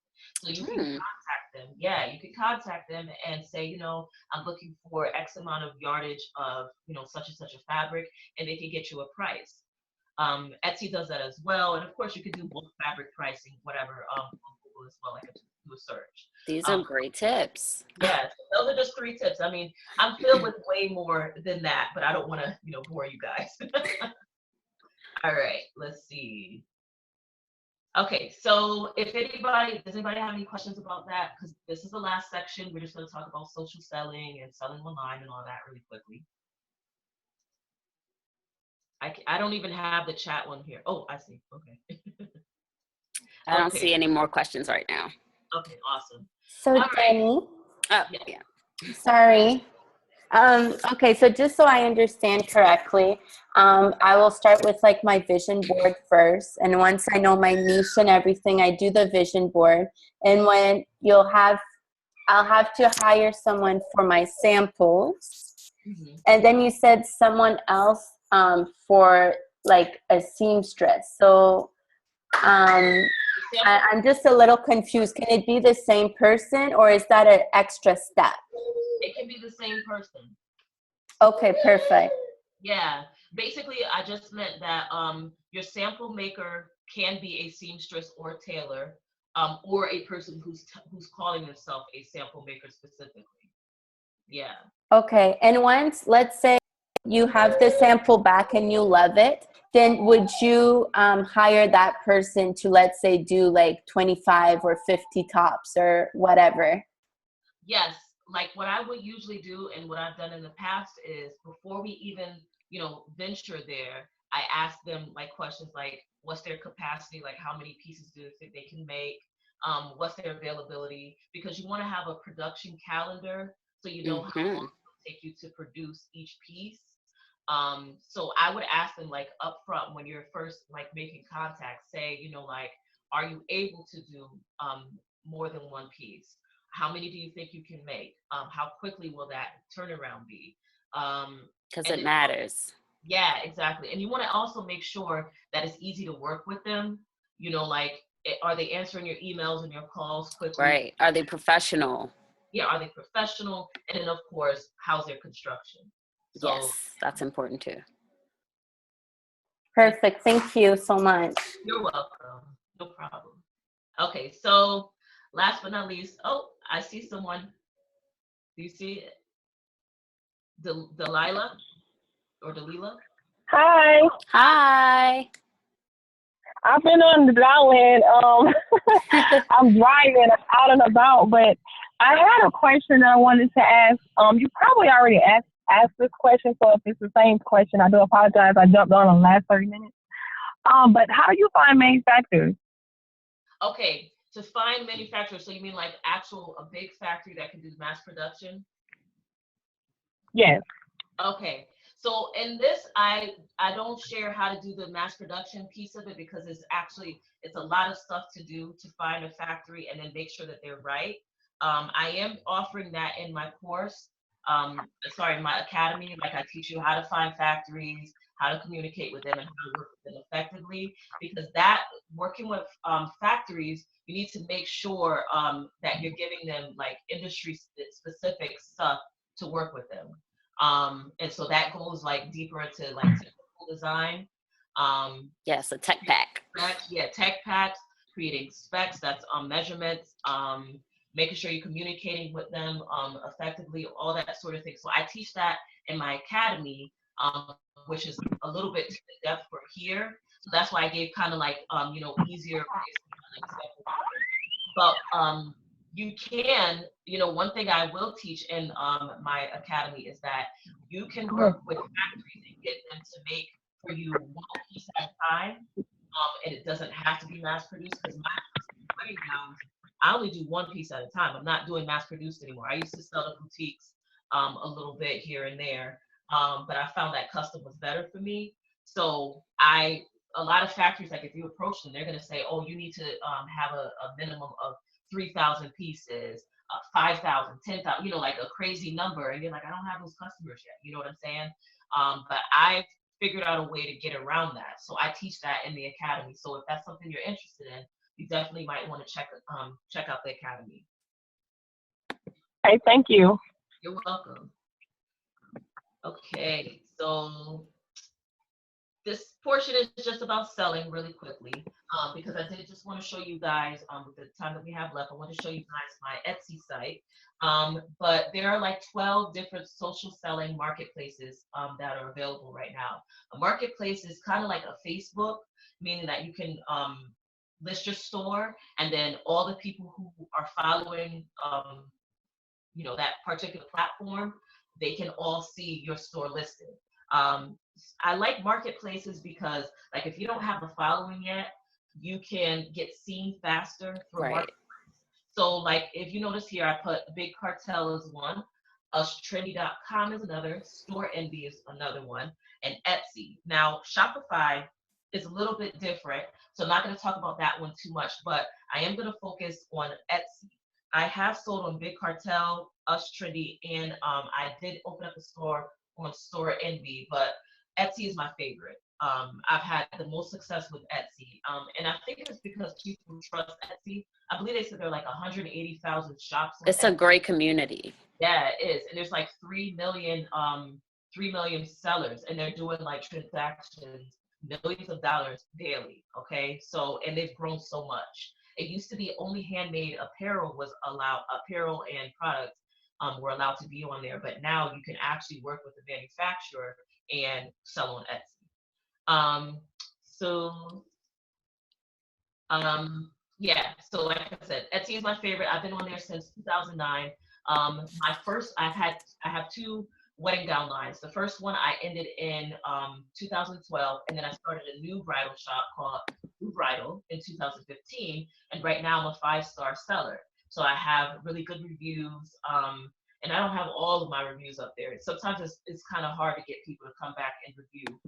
So you can contact them. Yeah, you can contact them and say, I'm looking for X amount of yardage of, such and such a fabric, and they can get you a price. Etsy does that as well. And of course, you could do bulk fabric pricing, whatever, on Google as well, like do a search. These are great tips. Yeah, those are just 3 tips. I mean, I'm filled with way more than that, but I don't want to, bore you guys. All right, let's see. Okay, so does anybody have any questions about that? Because this is the last section. We're just going to talk about social selling and selling online and all that really quickly. I don't even have the chat one here. Oh, I see. Okay. I don't see any more questions right now. Okay, awesome. So All Danny, Yeah. sorry. Okay, so just so I understand correctly, I will start with like my vision board first. And once I know my niche and everything, I do the vision board. And when I'll have to hire someone for my samples. Mm-hmm. And then you said someone else for like a seamstress. So I'm just a little confused. Can it be the same person or is that an extra step? It can be the same person. Okay, perfect. Yeah, basically I just meant that your sample maker can be a seamstress or tailor, or a person who's calling themselves a sample maker specifically. Yeah. Okay, and once, let's say you have the sample back and you love it, then would you hire that person to, let's say, do like 25 or 50 tops or whatever? Yes, like what I would usually do and what I've done in the past is before we even, venture there, I ask them like questions like, what's their capacity? Like how many pieces do they think they can make? What's their availability? Because you want to have a production calendar so you know how long it will take you to produce each piece. So I would ask them like upfront when you're first like making contact, say, like, are you able to do more than one piece? How many do you think you can make? How quickly will that turnaround be? Because it matters. Yeah, exactly. And you want to also make sure that it's easy to work with them. Like, are they answering your emails and your calls quickly? Right. Are they professional? Yeah, are they professional? And then, of course, how's their construction? So, yes, that's important too. Perfect. Thank you so much. You're welcome. No problem. Okay, so last but not least, I see someone. Do you see it? Delilah or Delilah? Hi. Hi. I've been on the dial and I'm driving out and about, but I had a question that I wanted to ask. You probably already asked this question, so if it's the same question, I do apologize. I jumped on the last 30 minutes. But how do you find manufacturers? Okay, to find manufacturers, so you mean like a big factory that can do mass production? Yes. Okay, so in this, I don't share how to do the mass production piece of it because it's a lot of stuff to do to find a factory and then make sure that they're right. I am offering that in my course, my academy. Like I teach you how to find factories, how to communicate with them and how to work with them effectively, because working with factories, you need to make sure that you're giving them like industry specific stuff to work with them. And so that goes like deeper into like technical design. Yes, a tech pack. Yeah, tech packs, creating specs, that's measurements, making sure you're communicating with them effectively, all that sort of thing. So I teach that in my academy, which is a little bit to the depth for here. So that's why I gave kind of like, easier example. But you can, one thing I will teach in my academy is that you can work with factories and make for you one piece at a time, and it doesn't have to be mass produced. Because my wedding gowns, I only do one piece at a time. I'm not doing mass produced anymore. I used to sell to boutiques a little bit here and there, but I found that custom was better for me. So a lot of factories, like if you approach them, they're going to say, oh, you need to have a minimum of 3,000 pieces, 5,000, 10,000, like a crazy number. And you're like, I don't have those customers yet. You know what I'm saying? But I've figured out a way to get around that. So I teach that in the academy. So if that's something you're interested in, you definitely might want to check out the academy. Hey, thank you. You're welcome. Okay, so this portion is just about selling really quickly, because I did just want to show you guys, with the time that we have left, I want to show you guys my Etsy site. But there are like 12 different social selling marketplaces that are available right now. A marketplace is kind of like a Facebook, meaning that you can list your store, and then all the people who are following that particular platform, they can all see your store listed. I like marketplaces because, like, if you don't have a following yet, you can get seen faster through Right. marketplace. So, like, if you notice here, I put Big Cartel as one, UsTrendy.com is another, Store Envy is another one, and Etsy. Now, Shopify is a little bit different, so I'm not going to talk about that one too much, but I am going to focus on Etsy. I have sold on Big Cartel, UsTrendy, and I did open up a store on Store Envy, but Etsy is my favorite. I've had the most success with Etsy, and I think it's because people trust Etsy. I believe they said there are like 180,000 shops on It's Etsy. a great community. Yeah, it is, and there's like 3 million sellers, and they're doing like transactions, millions of dollars daily. Okay, so, and they've grown so much. It used to be only handmade apparel and products were allowed to be on there, but now you can actually work with the manufacturer and sell on Etsy. Yeah, so like I said, Etsy is my favorite. I've been on there since 2009. I have two wedding gown lines. The first one I ended in 2012, and then I started a new bridal shop called New Bridal in 2015. And right now I'm a 5-star seller. So I have really good reviews. And I don't have all of my reviews up there. Sometimes it's kind of hard to get people to come back and review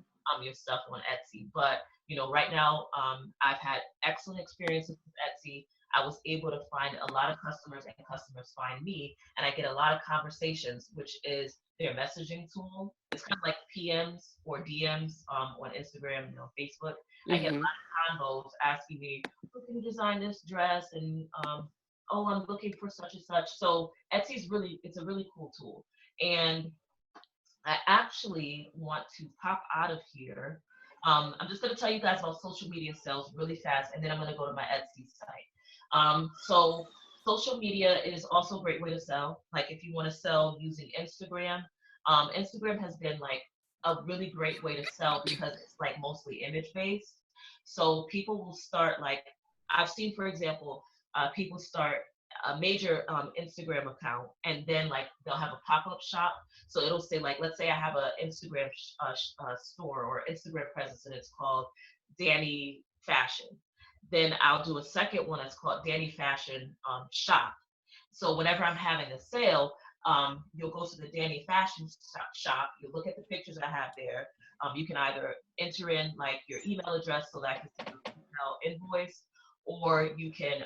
your stuff on Etsy. But right now, I've had excellent experiences with Etsy. I was able to find a lot of customers, and customers find me, and I get a lot of conversations, which is their messaging tool. It's kind of like PMs or DMs on Instagram, Facebook. I get a lot of convos asking me, "Who can you design this dress?" and "Oh, I'm looking for such and such." So Etsy's it's a really cool tool. And I actually want to pop out of here. I'm just going to tell you guys about social media sales really fast, and then I'm going to go to my Etsy site. So social media is also a great way to sell. Like if you want to sell using Instagram, Instagram has been like a really great way to sell because it's like mostly image based. So people will start, like I've seen, for example, people start a major Instagram account, and then like they'll have a pop-up shop. So it'll say, like, let's say I have an Instagram store or Instagram presence, and it's called Danny Fashion. Then I'll do a second one that's called Danny Fashion Shop. So whenever I'm having a sale, you'll go to the Danny Fashion shop. You look at the pictures I have there. You can either enter in like your email address so that I can send you an email invoice, or you can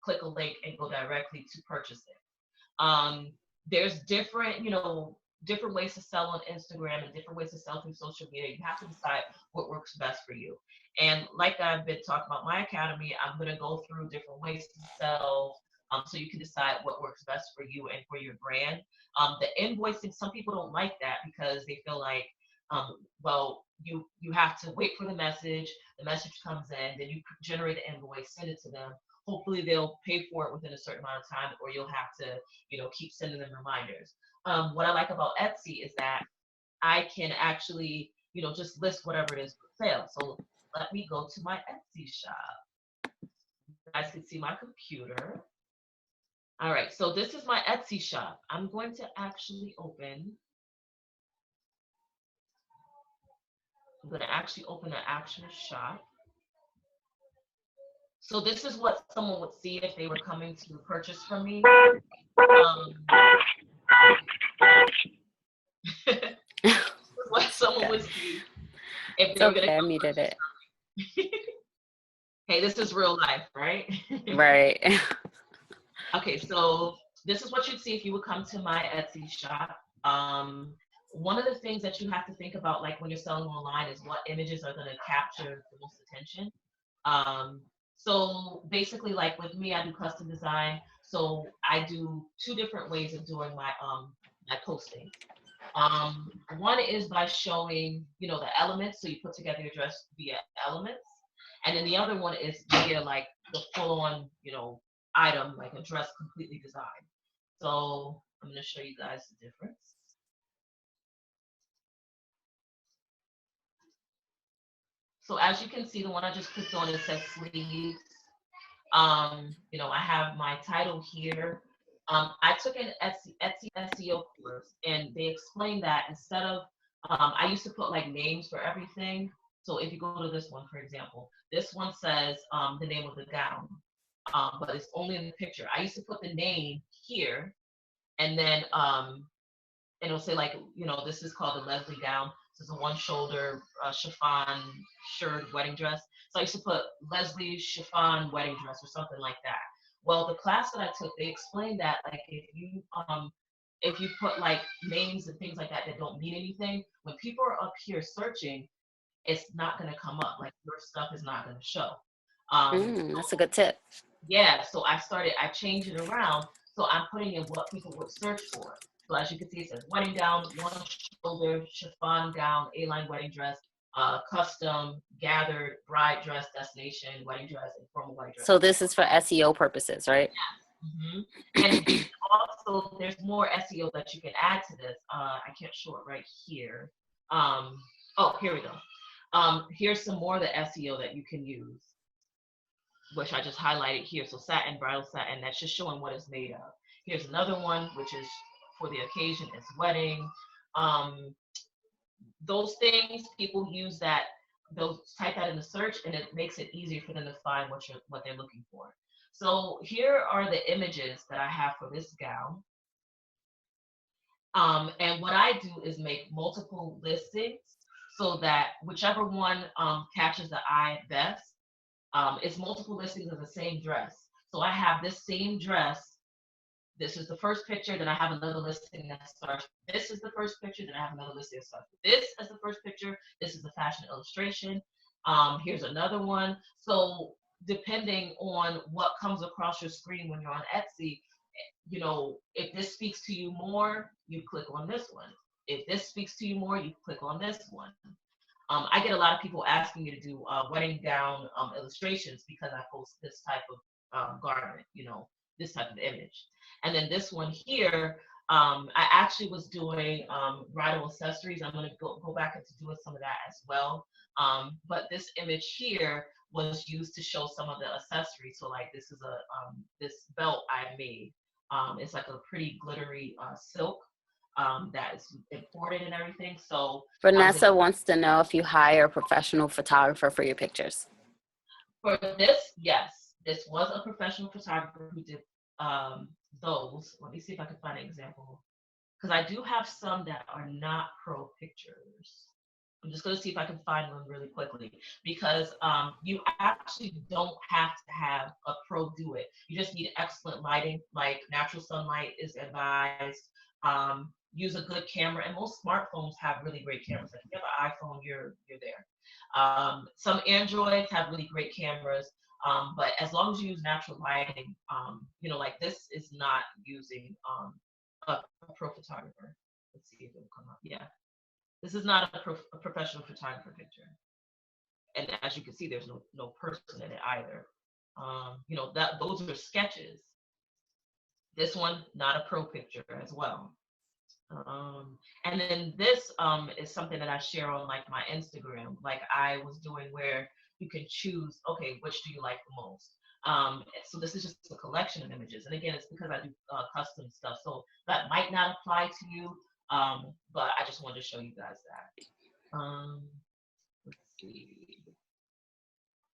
click a link and go directly to purchase it. There's different ways to sell on Instagram and different ways to sell through social media. You have to decide what works best for you. And like I've been talking about my academy, I'm going to go through different ways to sell, so you can decide what works best for you and for your brand. The invoicing, some people don't like that because they feel like, well, you have to wait for the message comes in, then you generate an invoice, send it to them. Hopefully they'll pay for it within a certain amount of time, or you'll have to, keep sending them reminders. What I like about Etsy is that I can actually, just list whatever it is for sale. So let me go to my Etsy shop. You guys can see my computer. All right, so this is my Etsy shop. I'm going to actually open I'm gonna actually open an actual shop. So this is what someone would see if they were coming to purchase from me. Um, what someone Okay. would see if It's they were gonna okay. I come muted purchase it. from me. Hey, this is real life, right? Right. Okay, so this is what you'd see if you would come to my Etsy shop. Um, One of the things that you have to think about, like when you're selling online, is what images are going to capture the most attention. Um, so basically, like with me, I do custom design. So I do two different ways of doing my posting. One is by showing, the elements. So you put together your dress via elements. And then the other one is via like the full on, item, like a dress completely designed. So I'm going to show you guys the difference. So as you can see, the one I just clicked on, it says sleeves. I have my title here. I took an Etsy SEO course, and they explained that instead of, I used to put like names for everything. So if you go to this one, for example, this one says the name of the gown, but it's only in the picture. I used to put the name here, and then and it'll say like, this is called the Leslie gown. This is a one shoulder chiffon shirt wedding dress. So I used to put Leslie chiffon wedding dress or something like that. Well, the class that I took, they explained that like if you put like names and things like that that don't mean anything, when people are up here searching, it's not going to come up. Like your stuff is not going to show. That's a good tip. Yeah, so I changed it around. So I'm putting in what people would search for. So as you can see, it says wedding gown, one shoulder, chiffon gown, A-line wedding dress, custom, gathered, bride dress, destination, wedding dress, and formal wedding dress. So this is for SEO purposes, right? Mm-hmm. And also, there's more SEO that you can add to this. I can't show it right here. Oh, here we go. Here's some more of the SEO that you can use, which I just highlighted here. So satin, bridal satin, that's just showing what it's made of. Here's another one, which is for the occasion, it's wedding. Um, those things, people use that, they'll type that in the search, and it makes it easier for them to find what they're looking for. So here are the images that I have for this gown. And what I do is make multiple listings so that whichever one catches the eye best, it's multiple listings of the same dress. So I have this same dress. This is the first picture. Then I have another listing that starts. This is the first picture. Then I have another listing that starts. This as the first picture. This is the fashion illustration. Here's another one. So depending on what comes across your screen when you're on Etsy, if this speaks to you more, you click on this one. If this speaks to you more, you click on this one. I get a lot of people asking me to do wedding gown illustrations because I post this type of garment, this type of image. And then this one here, I actually was doing bridal accessories. I'm going to go back into doing some of that as well. But this image here was used to show some of the accessories. So like this is this belt I made. It's like a pretty glittery silk that is imported and everything. So Vanessa wants to know if you hire a professional photographer for your pictures. for this, yes, this was a professional photographer who did those. Let me see if I can find an example, because I do have some that are not pro pictures. I'm just going to see if I can find one really quickly, because you actually don't have to have a pro do it. You just need excellent lighting, like natural sunlight is advised. Use a good camera, and most smartphones have really great cameras. Like if you have an iPhone, you're there. Some Androids have really great cameras, but as long as you use natural lighting, like this is not using a pro photographer. Let's see if it'll come up. Yeah. This is not a professional photographer picture. And as you can see, there's no person in it either. Those are sketches. This one, not a pro picture as well. And then this is something that I share on like my Instagram, like I was doing, where you can choose, okay, which do you like the most? So this is just a collection of images. And again, it's because I do custom stuff. So that might not apply to you, but I just wanted to show you guys that.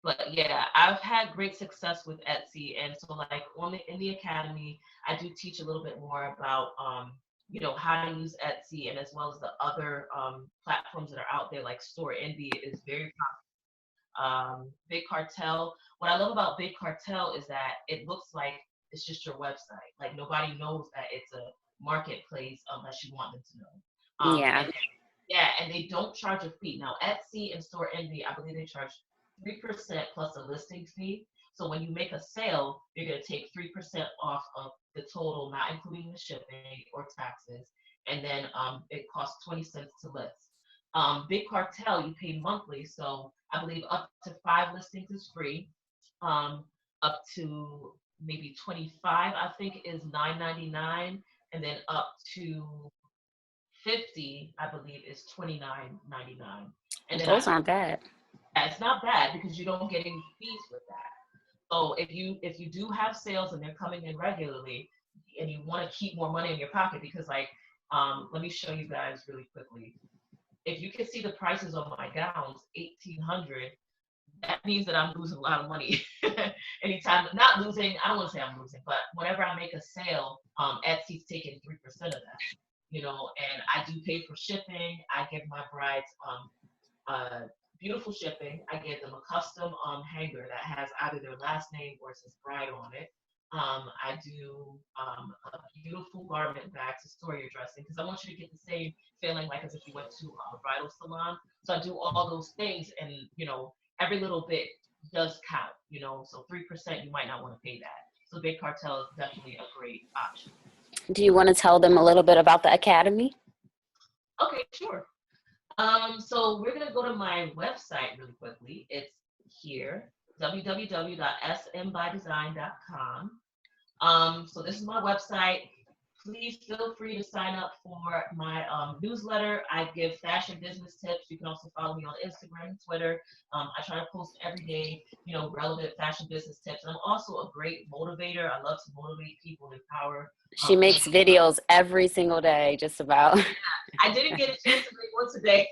But yeah, I've had great success with Etsy, and so like in the academy, I do teach a little bit more about you know, how to use Etsy, and as well as the other platforms that are out there, like Store Envy is very Big Cartel. What I love about Big Cartel is that it looks like it's just your website. Like nobody knows that it's a marketplace unless you want them to know. Yeah. And yeah, and they don't charge a fee. Now Etsy and Store Envy, I believe they charge 3% plus a listing fee. So when you make a sale, you're going to take 3% off of the total, not including the shipping or taxes. And then it costs 20 cents to list. Big Cartel, you pay monthly. So I believe up to 5 listings is free. Up to maybe 25, I think, is $9.99. And then up to 50, I believe, is $29.99. And then Those aren't bad. it's not bad because you don't get any fees with that. So if you do have sales and they're coming in regularly, and you want to keep more money in your pocket, because like let me show you guys really quickly. If you can see the prices on my gowns, $1,800. That means that I'm losing a lot of money. Anytime, not losing, I don't want to say I'm losing, but whenever I make a sale, Etsy's taking 3% of that. You know, and I do pay for shipping. I give my brides beautiful shipping. I give them a custom hanger that has either their last name or it says bride on it. I do a beautiful garment bag to store your dressing, because I want you to get the same feeling like as if you went to a bridal salon. So I do all those things, and you know, every little bit does count. You know, so 3% you might not want to pay that. So Big Cartel is definitely a great option. Do you want to tell them a little bit about the academy? Okay, sure. So we're gonna go to my website really quickly. It's here, www.smbydesign.com. So this is my website. Please feel free to sign up for my newsletter. I give fashion business tips. You can also follow me on Instagram and Twitter. I try to post every day, you know, relevant fashion business tips. And I'm also a great motivator. I love to motivate people, empower. She makes videos every single day, just about. I didn't get a chance to make one today.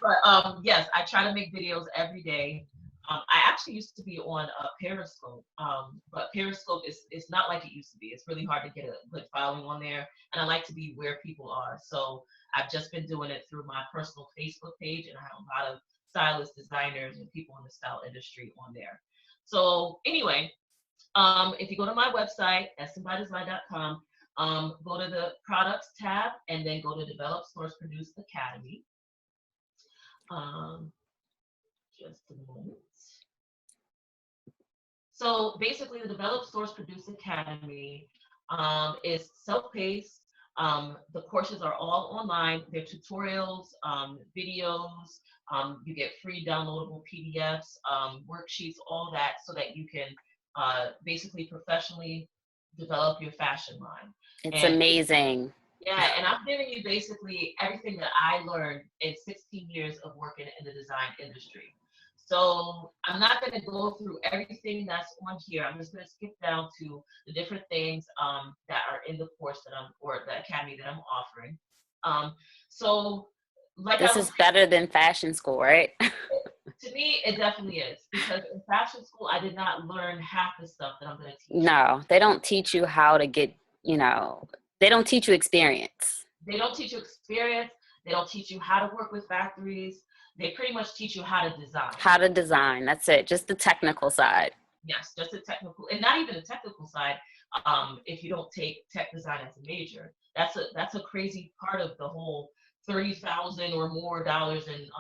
But yes, I try to make videos every day. I actually used to be on Periscope, but Periscope is not like it used to be. It's really hard to get a good following on there, and I like to be where people are. So I've just been doing it through my personal Facebook page, and I have a lot of stylists, designers, and people in the style industry on there. So anyway, if you go to my website, smbydesign.com, go to the products tab, and then go to Develop, Source, Produce Academy. Just a moment. So basically, the Develop, Source, Produce Academy is self-paced. The courses are all online. They're tutorials, videos. You get free downloadable PDFs, worksheets, all that, so that you can basically professionally develop your fashion line. It's amazing. Yeah, and I'm giving you basically everything that I learned in 16 years of working in the design industry. So I'm not going to go through everything that's on here. I'm just going to skip down to the different things that are in the course that or the academy that I'm offering. So like this is better than fashion school, right? To me, it definitely is, because in fashion school, I did not learn half the stuff that I'm going to teach. No, they don't teach you how to get, you know, they don't teach you experience. They don't teach you experience. They don't teach you how to work with factories. They pretty much teach you how to design. How to design, that's it, just the technical side. Yes, just the technical, and not even the technical side. If you don't take tech design as a major, that's a crazy part of the whole $30,000 or more in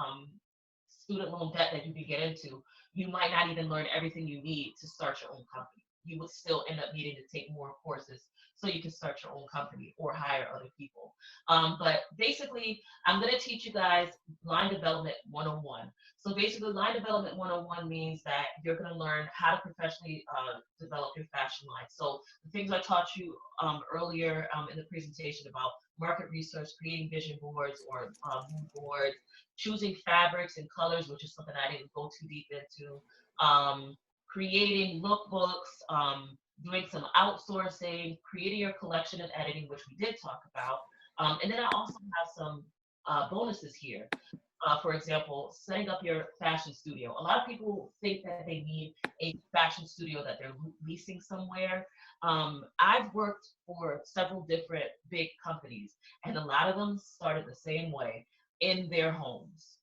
student loan debt that you can get into. You might not even learn everything you need to start your own company. You would still end up needing to take more courses so you can start your own company or hire other people. But basically, I'm going to teach you guys line development 101. So basically, line development 101 means that you're going to learn how to professionally develop your fashion line. So the things I taught you earlier in the presentation about market research, creating vision boards or mood boards, choosing fabrics and colors, which is something I didn't go too deep into, creating lookbooks, doing some outsourcing, creating your collection and editing, which we did talk about. And then I also have some bonuses here. for example, setting up your fashion studio. A lot of people think that they need a fashion studio that they're leasing somewhere. I've worked for several different big companies, and a lot of them started the same way in their homes.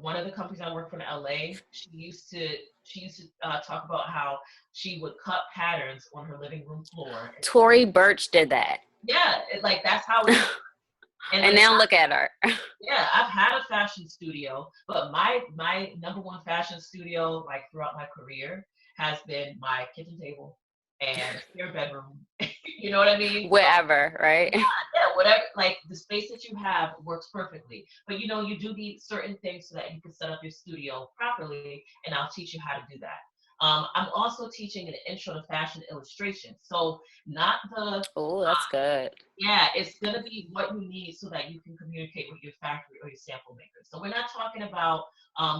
One of the companies I worked for in LA, she used to talk about how she would cut patterns on her living room floor. Tory Burch did that. Yeah, like that's how it is. And And like, now look at her. yeah, I've had a fashion studio, but my number one fashion studio, like throughout my career, has been my kitchen table and spare bedroom. You know what I mean? Wherever, right? Yeah, whatever. Like the space that you have works perfectly, but you do need certain things so that you can set up your studio properly, and I'll teach you how to do that. I'm also teaching an intro to fashion illustration, so not the Oh, that's good. yeah, it's gonna be what you need so that you can communicate with your factory or your sample maker. So we're not talking about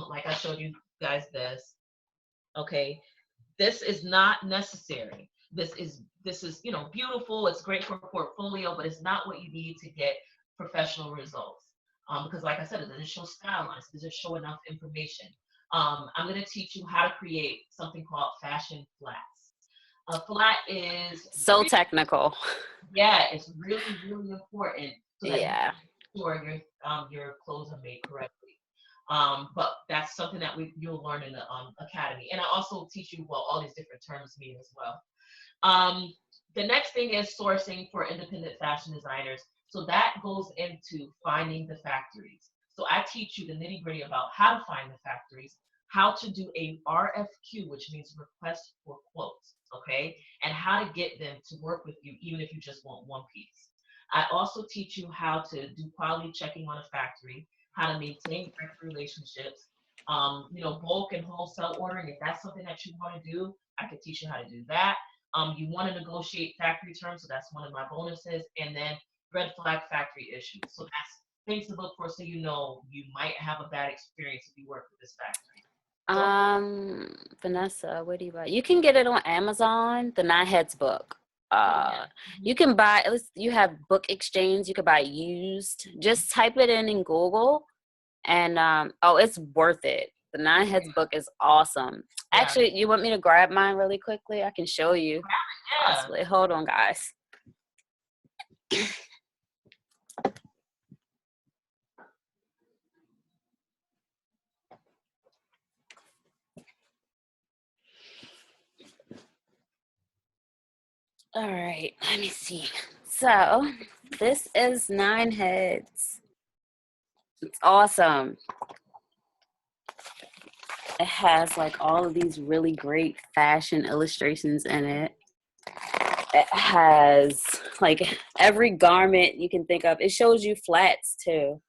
like I showed you guys this. Okay, this is not necessary. This is beautiful. It's great for a portfolio, but it's not what you need to get professional results. Because like I said, it doesn't show style lines. It doesn't show enough information. I'm gonna teach you how to create something called fashion flats. A flat is So technical. yeah, it's really, really important so that you Yeah. make sure your clothes are made correctly. But that's something that you'll learn in the academy. And I also teach you what all these different terms mean as well. Um, the next thing is sourcing for independent fashion designers. So that goes into finding the factories. So I teach you the nitty gritty about how to find the factories, how to do a RFQ, which means request for quotes, okay, and how to get them to work with you, even if you just want one piece. I also teach you how to do quality checking on a factory, how to maintain direct relationships, bulk and wholesale ordering. If that's something that you want to do, I can teach you how to do that. You want to negotiate factory terms, so that's one of my bonuses. And then red flag factory issues. So that's things to look for so you might have a bad experience if you work with this factory. Vanessa, where do you buy? You can get it on Amazon, the Nine Heads book. Yeah. You can buy, at least you have Book Exchange, you can buy used. Just type it in Google and it's worth it. The Nine Heads book is awesome. Yeah. Actually, you want me to grab mine really quickly? I can show you. Yeah. Possibly. Hold on, guys. All right, let me see. So this is Nine Heads. It's awesome. It has like all of these really great fashion illustrations in it. It has like every garment you can think of. It shows you flats too.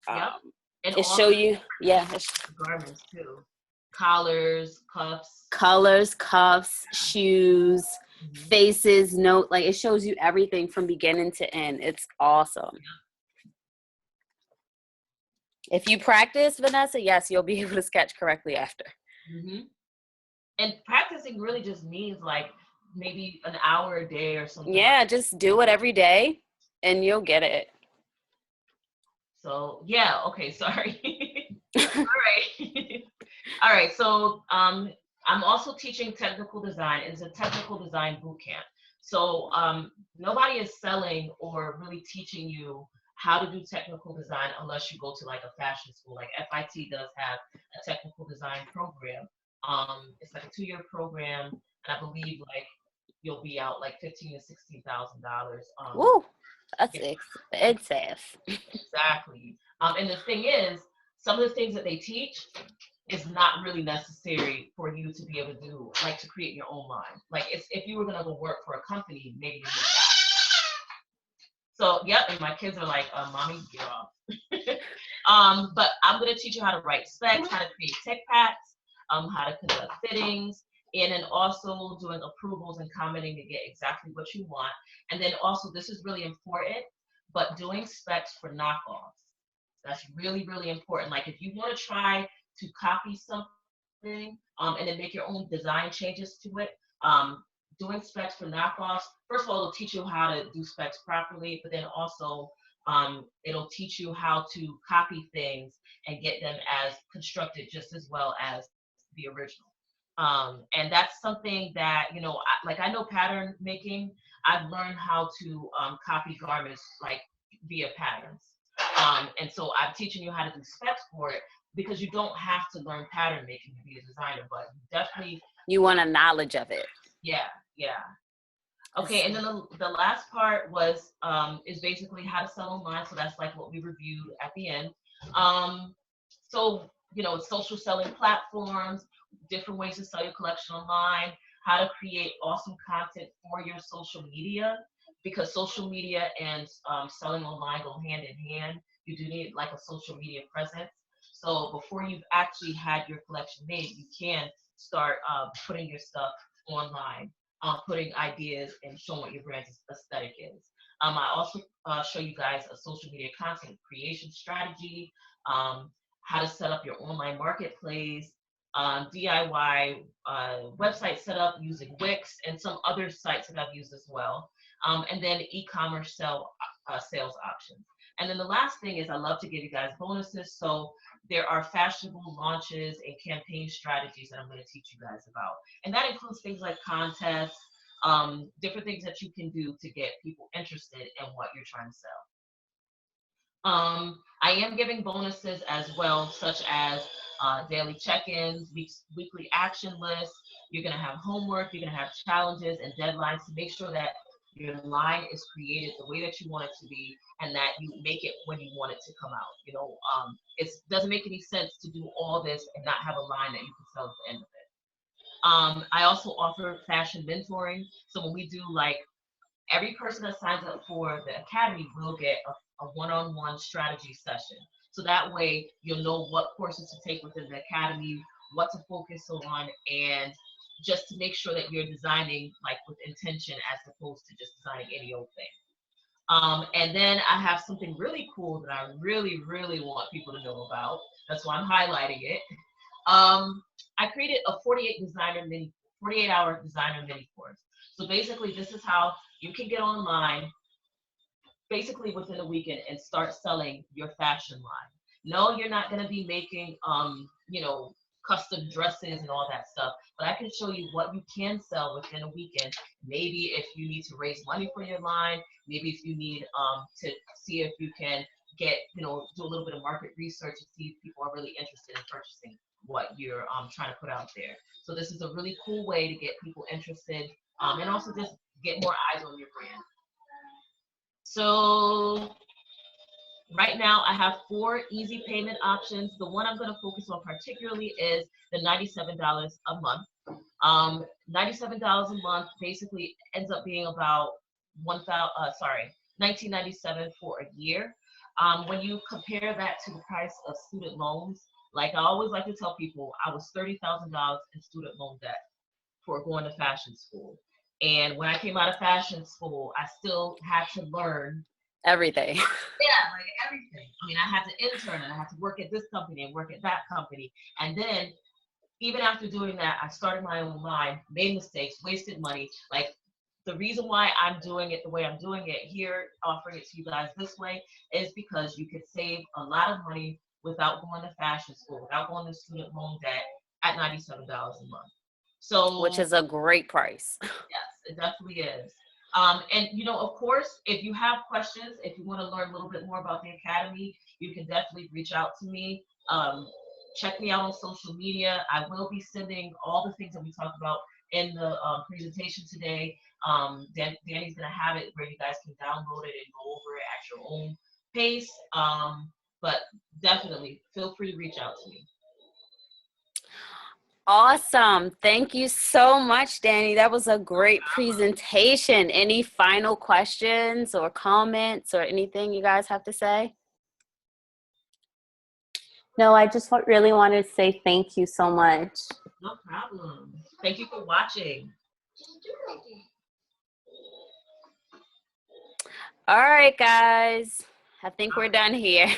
Yep. And It show you, yeah. garments too. Collars, cuffs. Colors, cuffs, shoes, faces, note, like it shows you everything from beginning to end. It's awesome. If you practice, Vanessa, yes, you'll be able to sketch correctly after. Mm-hmm. And practicing really just means like maybe an hour a day or something. Yeah, just do it every day and you'll get it. So yeah, okay, sorry. All right. All right, so I'm also teaching technical design. It's a technical design boot camp. So nobody is selling or really teaching you how to do technical design unless you go to like a fashion school. Like FIT does have a technical design program. It's like a 2-year program, and I believe like you'll be out like $15,000 to $16,000. Woo, that's expensive. Exactly. And the thing is, some of the things that they teach is not really necessary for you to be able to do, like to create your own line. Like if you were gonna go work for a company, maybe you need that. So yep, and my kids are like, mommy, get off. But I'm gonna teach you how to write specs, how to create tech packs, how to conduct fittings, and then also doing approvals and commenting to get exactly what you want. And then also, this is really important, but doing specs for knockoffs. That's really, really important. Like if you want to try to copy something and then make your own design changes to it, doing specs for knockoffs, first of all, it'll teach you how to do specs properly, but then also It'll teach you how to copy things and get them as constructed just as well as the original. And that's something that, you know, I know pattern making. I've learned how to copy garments like via patterns. And so I'm teaching you how to do specs for it, because you don't have to learn pattern making to be a designer, but definitely You want a knowledge of it. yeah, yeah. Okay, and then the last part was is basically how to sell online. So that's like what we reviewed at the end. So you know, social selling platforms, different ways to sell your collection online, how to create awesome content for your social media, because social media and selling online go hand in hand. You do need like a social media presence. So before you've actually had your collection made, you can start putting your stuff online, putting ideas and showing what your brand's aesthetic is. I also show you guys a social media content creation strategy, how to set up your online marketplace, DIY website setup using Wix and some other sites that I've used as well, and then e-commerce sales options. And then the last thing is I love to give you guys bonuses. So there are fashionable launches and campaign strategies that I'm going to teach you guys about. And that includes things like contests, different things that you can do to get people interested in what you're trying to sell. I am giving bonuses as well, such as daily check-ins, weekly action lists. You're going to have homework, you're going to have challenges and deadlines to make sure that your line is created the way that you want it to be, and that you make it when you want it to come out. You know, it doesn't make any sense to do all this and not have a line that you can sell at the end of it. I also offer fashion mentoring. So when we do, like, every person that signs up for the academy will get a one-on-one strategy session. So that way you'll know what courses to take within the academy, what to focus on, and just to make sure that you're designing like with intention as opposed to just designing any old thing. And then I have something really cool that I really, really want people to know about. That's why I'm highlighting it. I created a 48-hour designer mini course. So basically this is how you can get online basically within a weekend and start selling your fashion line. No, you're not going to be making, you know, custom dresses and all that stuff, but I can show you what you can sell within a weekend. Maybe if you need to raise money for your line, maybe if you need to see if you can get, you know, do a little bit of market research and see if people are really interested in purchasing what you're trying to put out there. So this is a really cool way to get people interested, and also just get more eyes on your brand. So right now I have 4 easy payment options. The one I'm going to focus on particularly is the $97 a month. $97 a month basically ends up being about $19.97 for a year. When you compare that to the price of student loans, like I always like to tell people, I was $30,000 in student loan debt for going to fashion school. And when I came out of fashion school, I still had to learn everything. Yeah, like everything. I mean, I had to intern and I had to work at this company and work at that company. And then even after doing that, I started my own line, made mistakes, wasted money. Like, the reason why I'm doing it the way I'm doing it here, offering it to you guys this way, is because you could save a lot of money without going to fashion school, without going to student loan debt at $97 a month. So, which is a great price. Yes, it definitely is. And, you know, of course, if you have questions, if you want to learn a little bit more about the Academy, you can definitely reach out to me. Check me out on social media. I will be sending all the things that we talked about in the presentation today. Danny's going to have it where you guys can download it and go over it at your own pace. But definitely feel free to reach out to me. Awesome. Thank you so much, Danny. That was a great presentation. Any final questions or comments or anything you guys have to say? No, I just really wanted to say thank you so much. No problem. Thank you for watching. All right, guys. I think we're done here.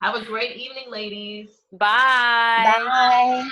Have a great evening, ladies. Bye. Bye.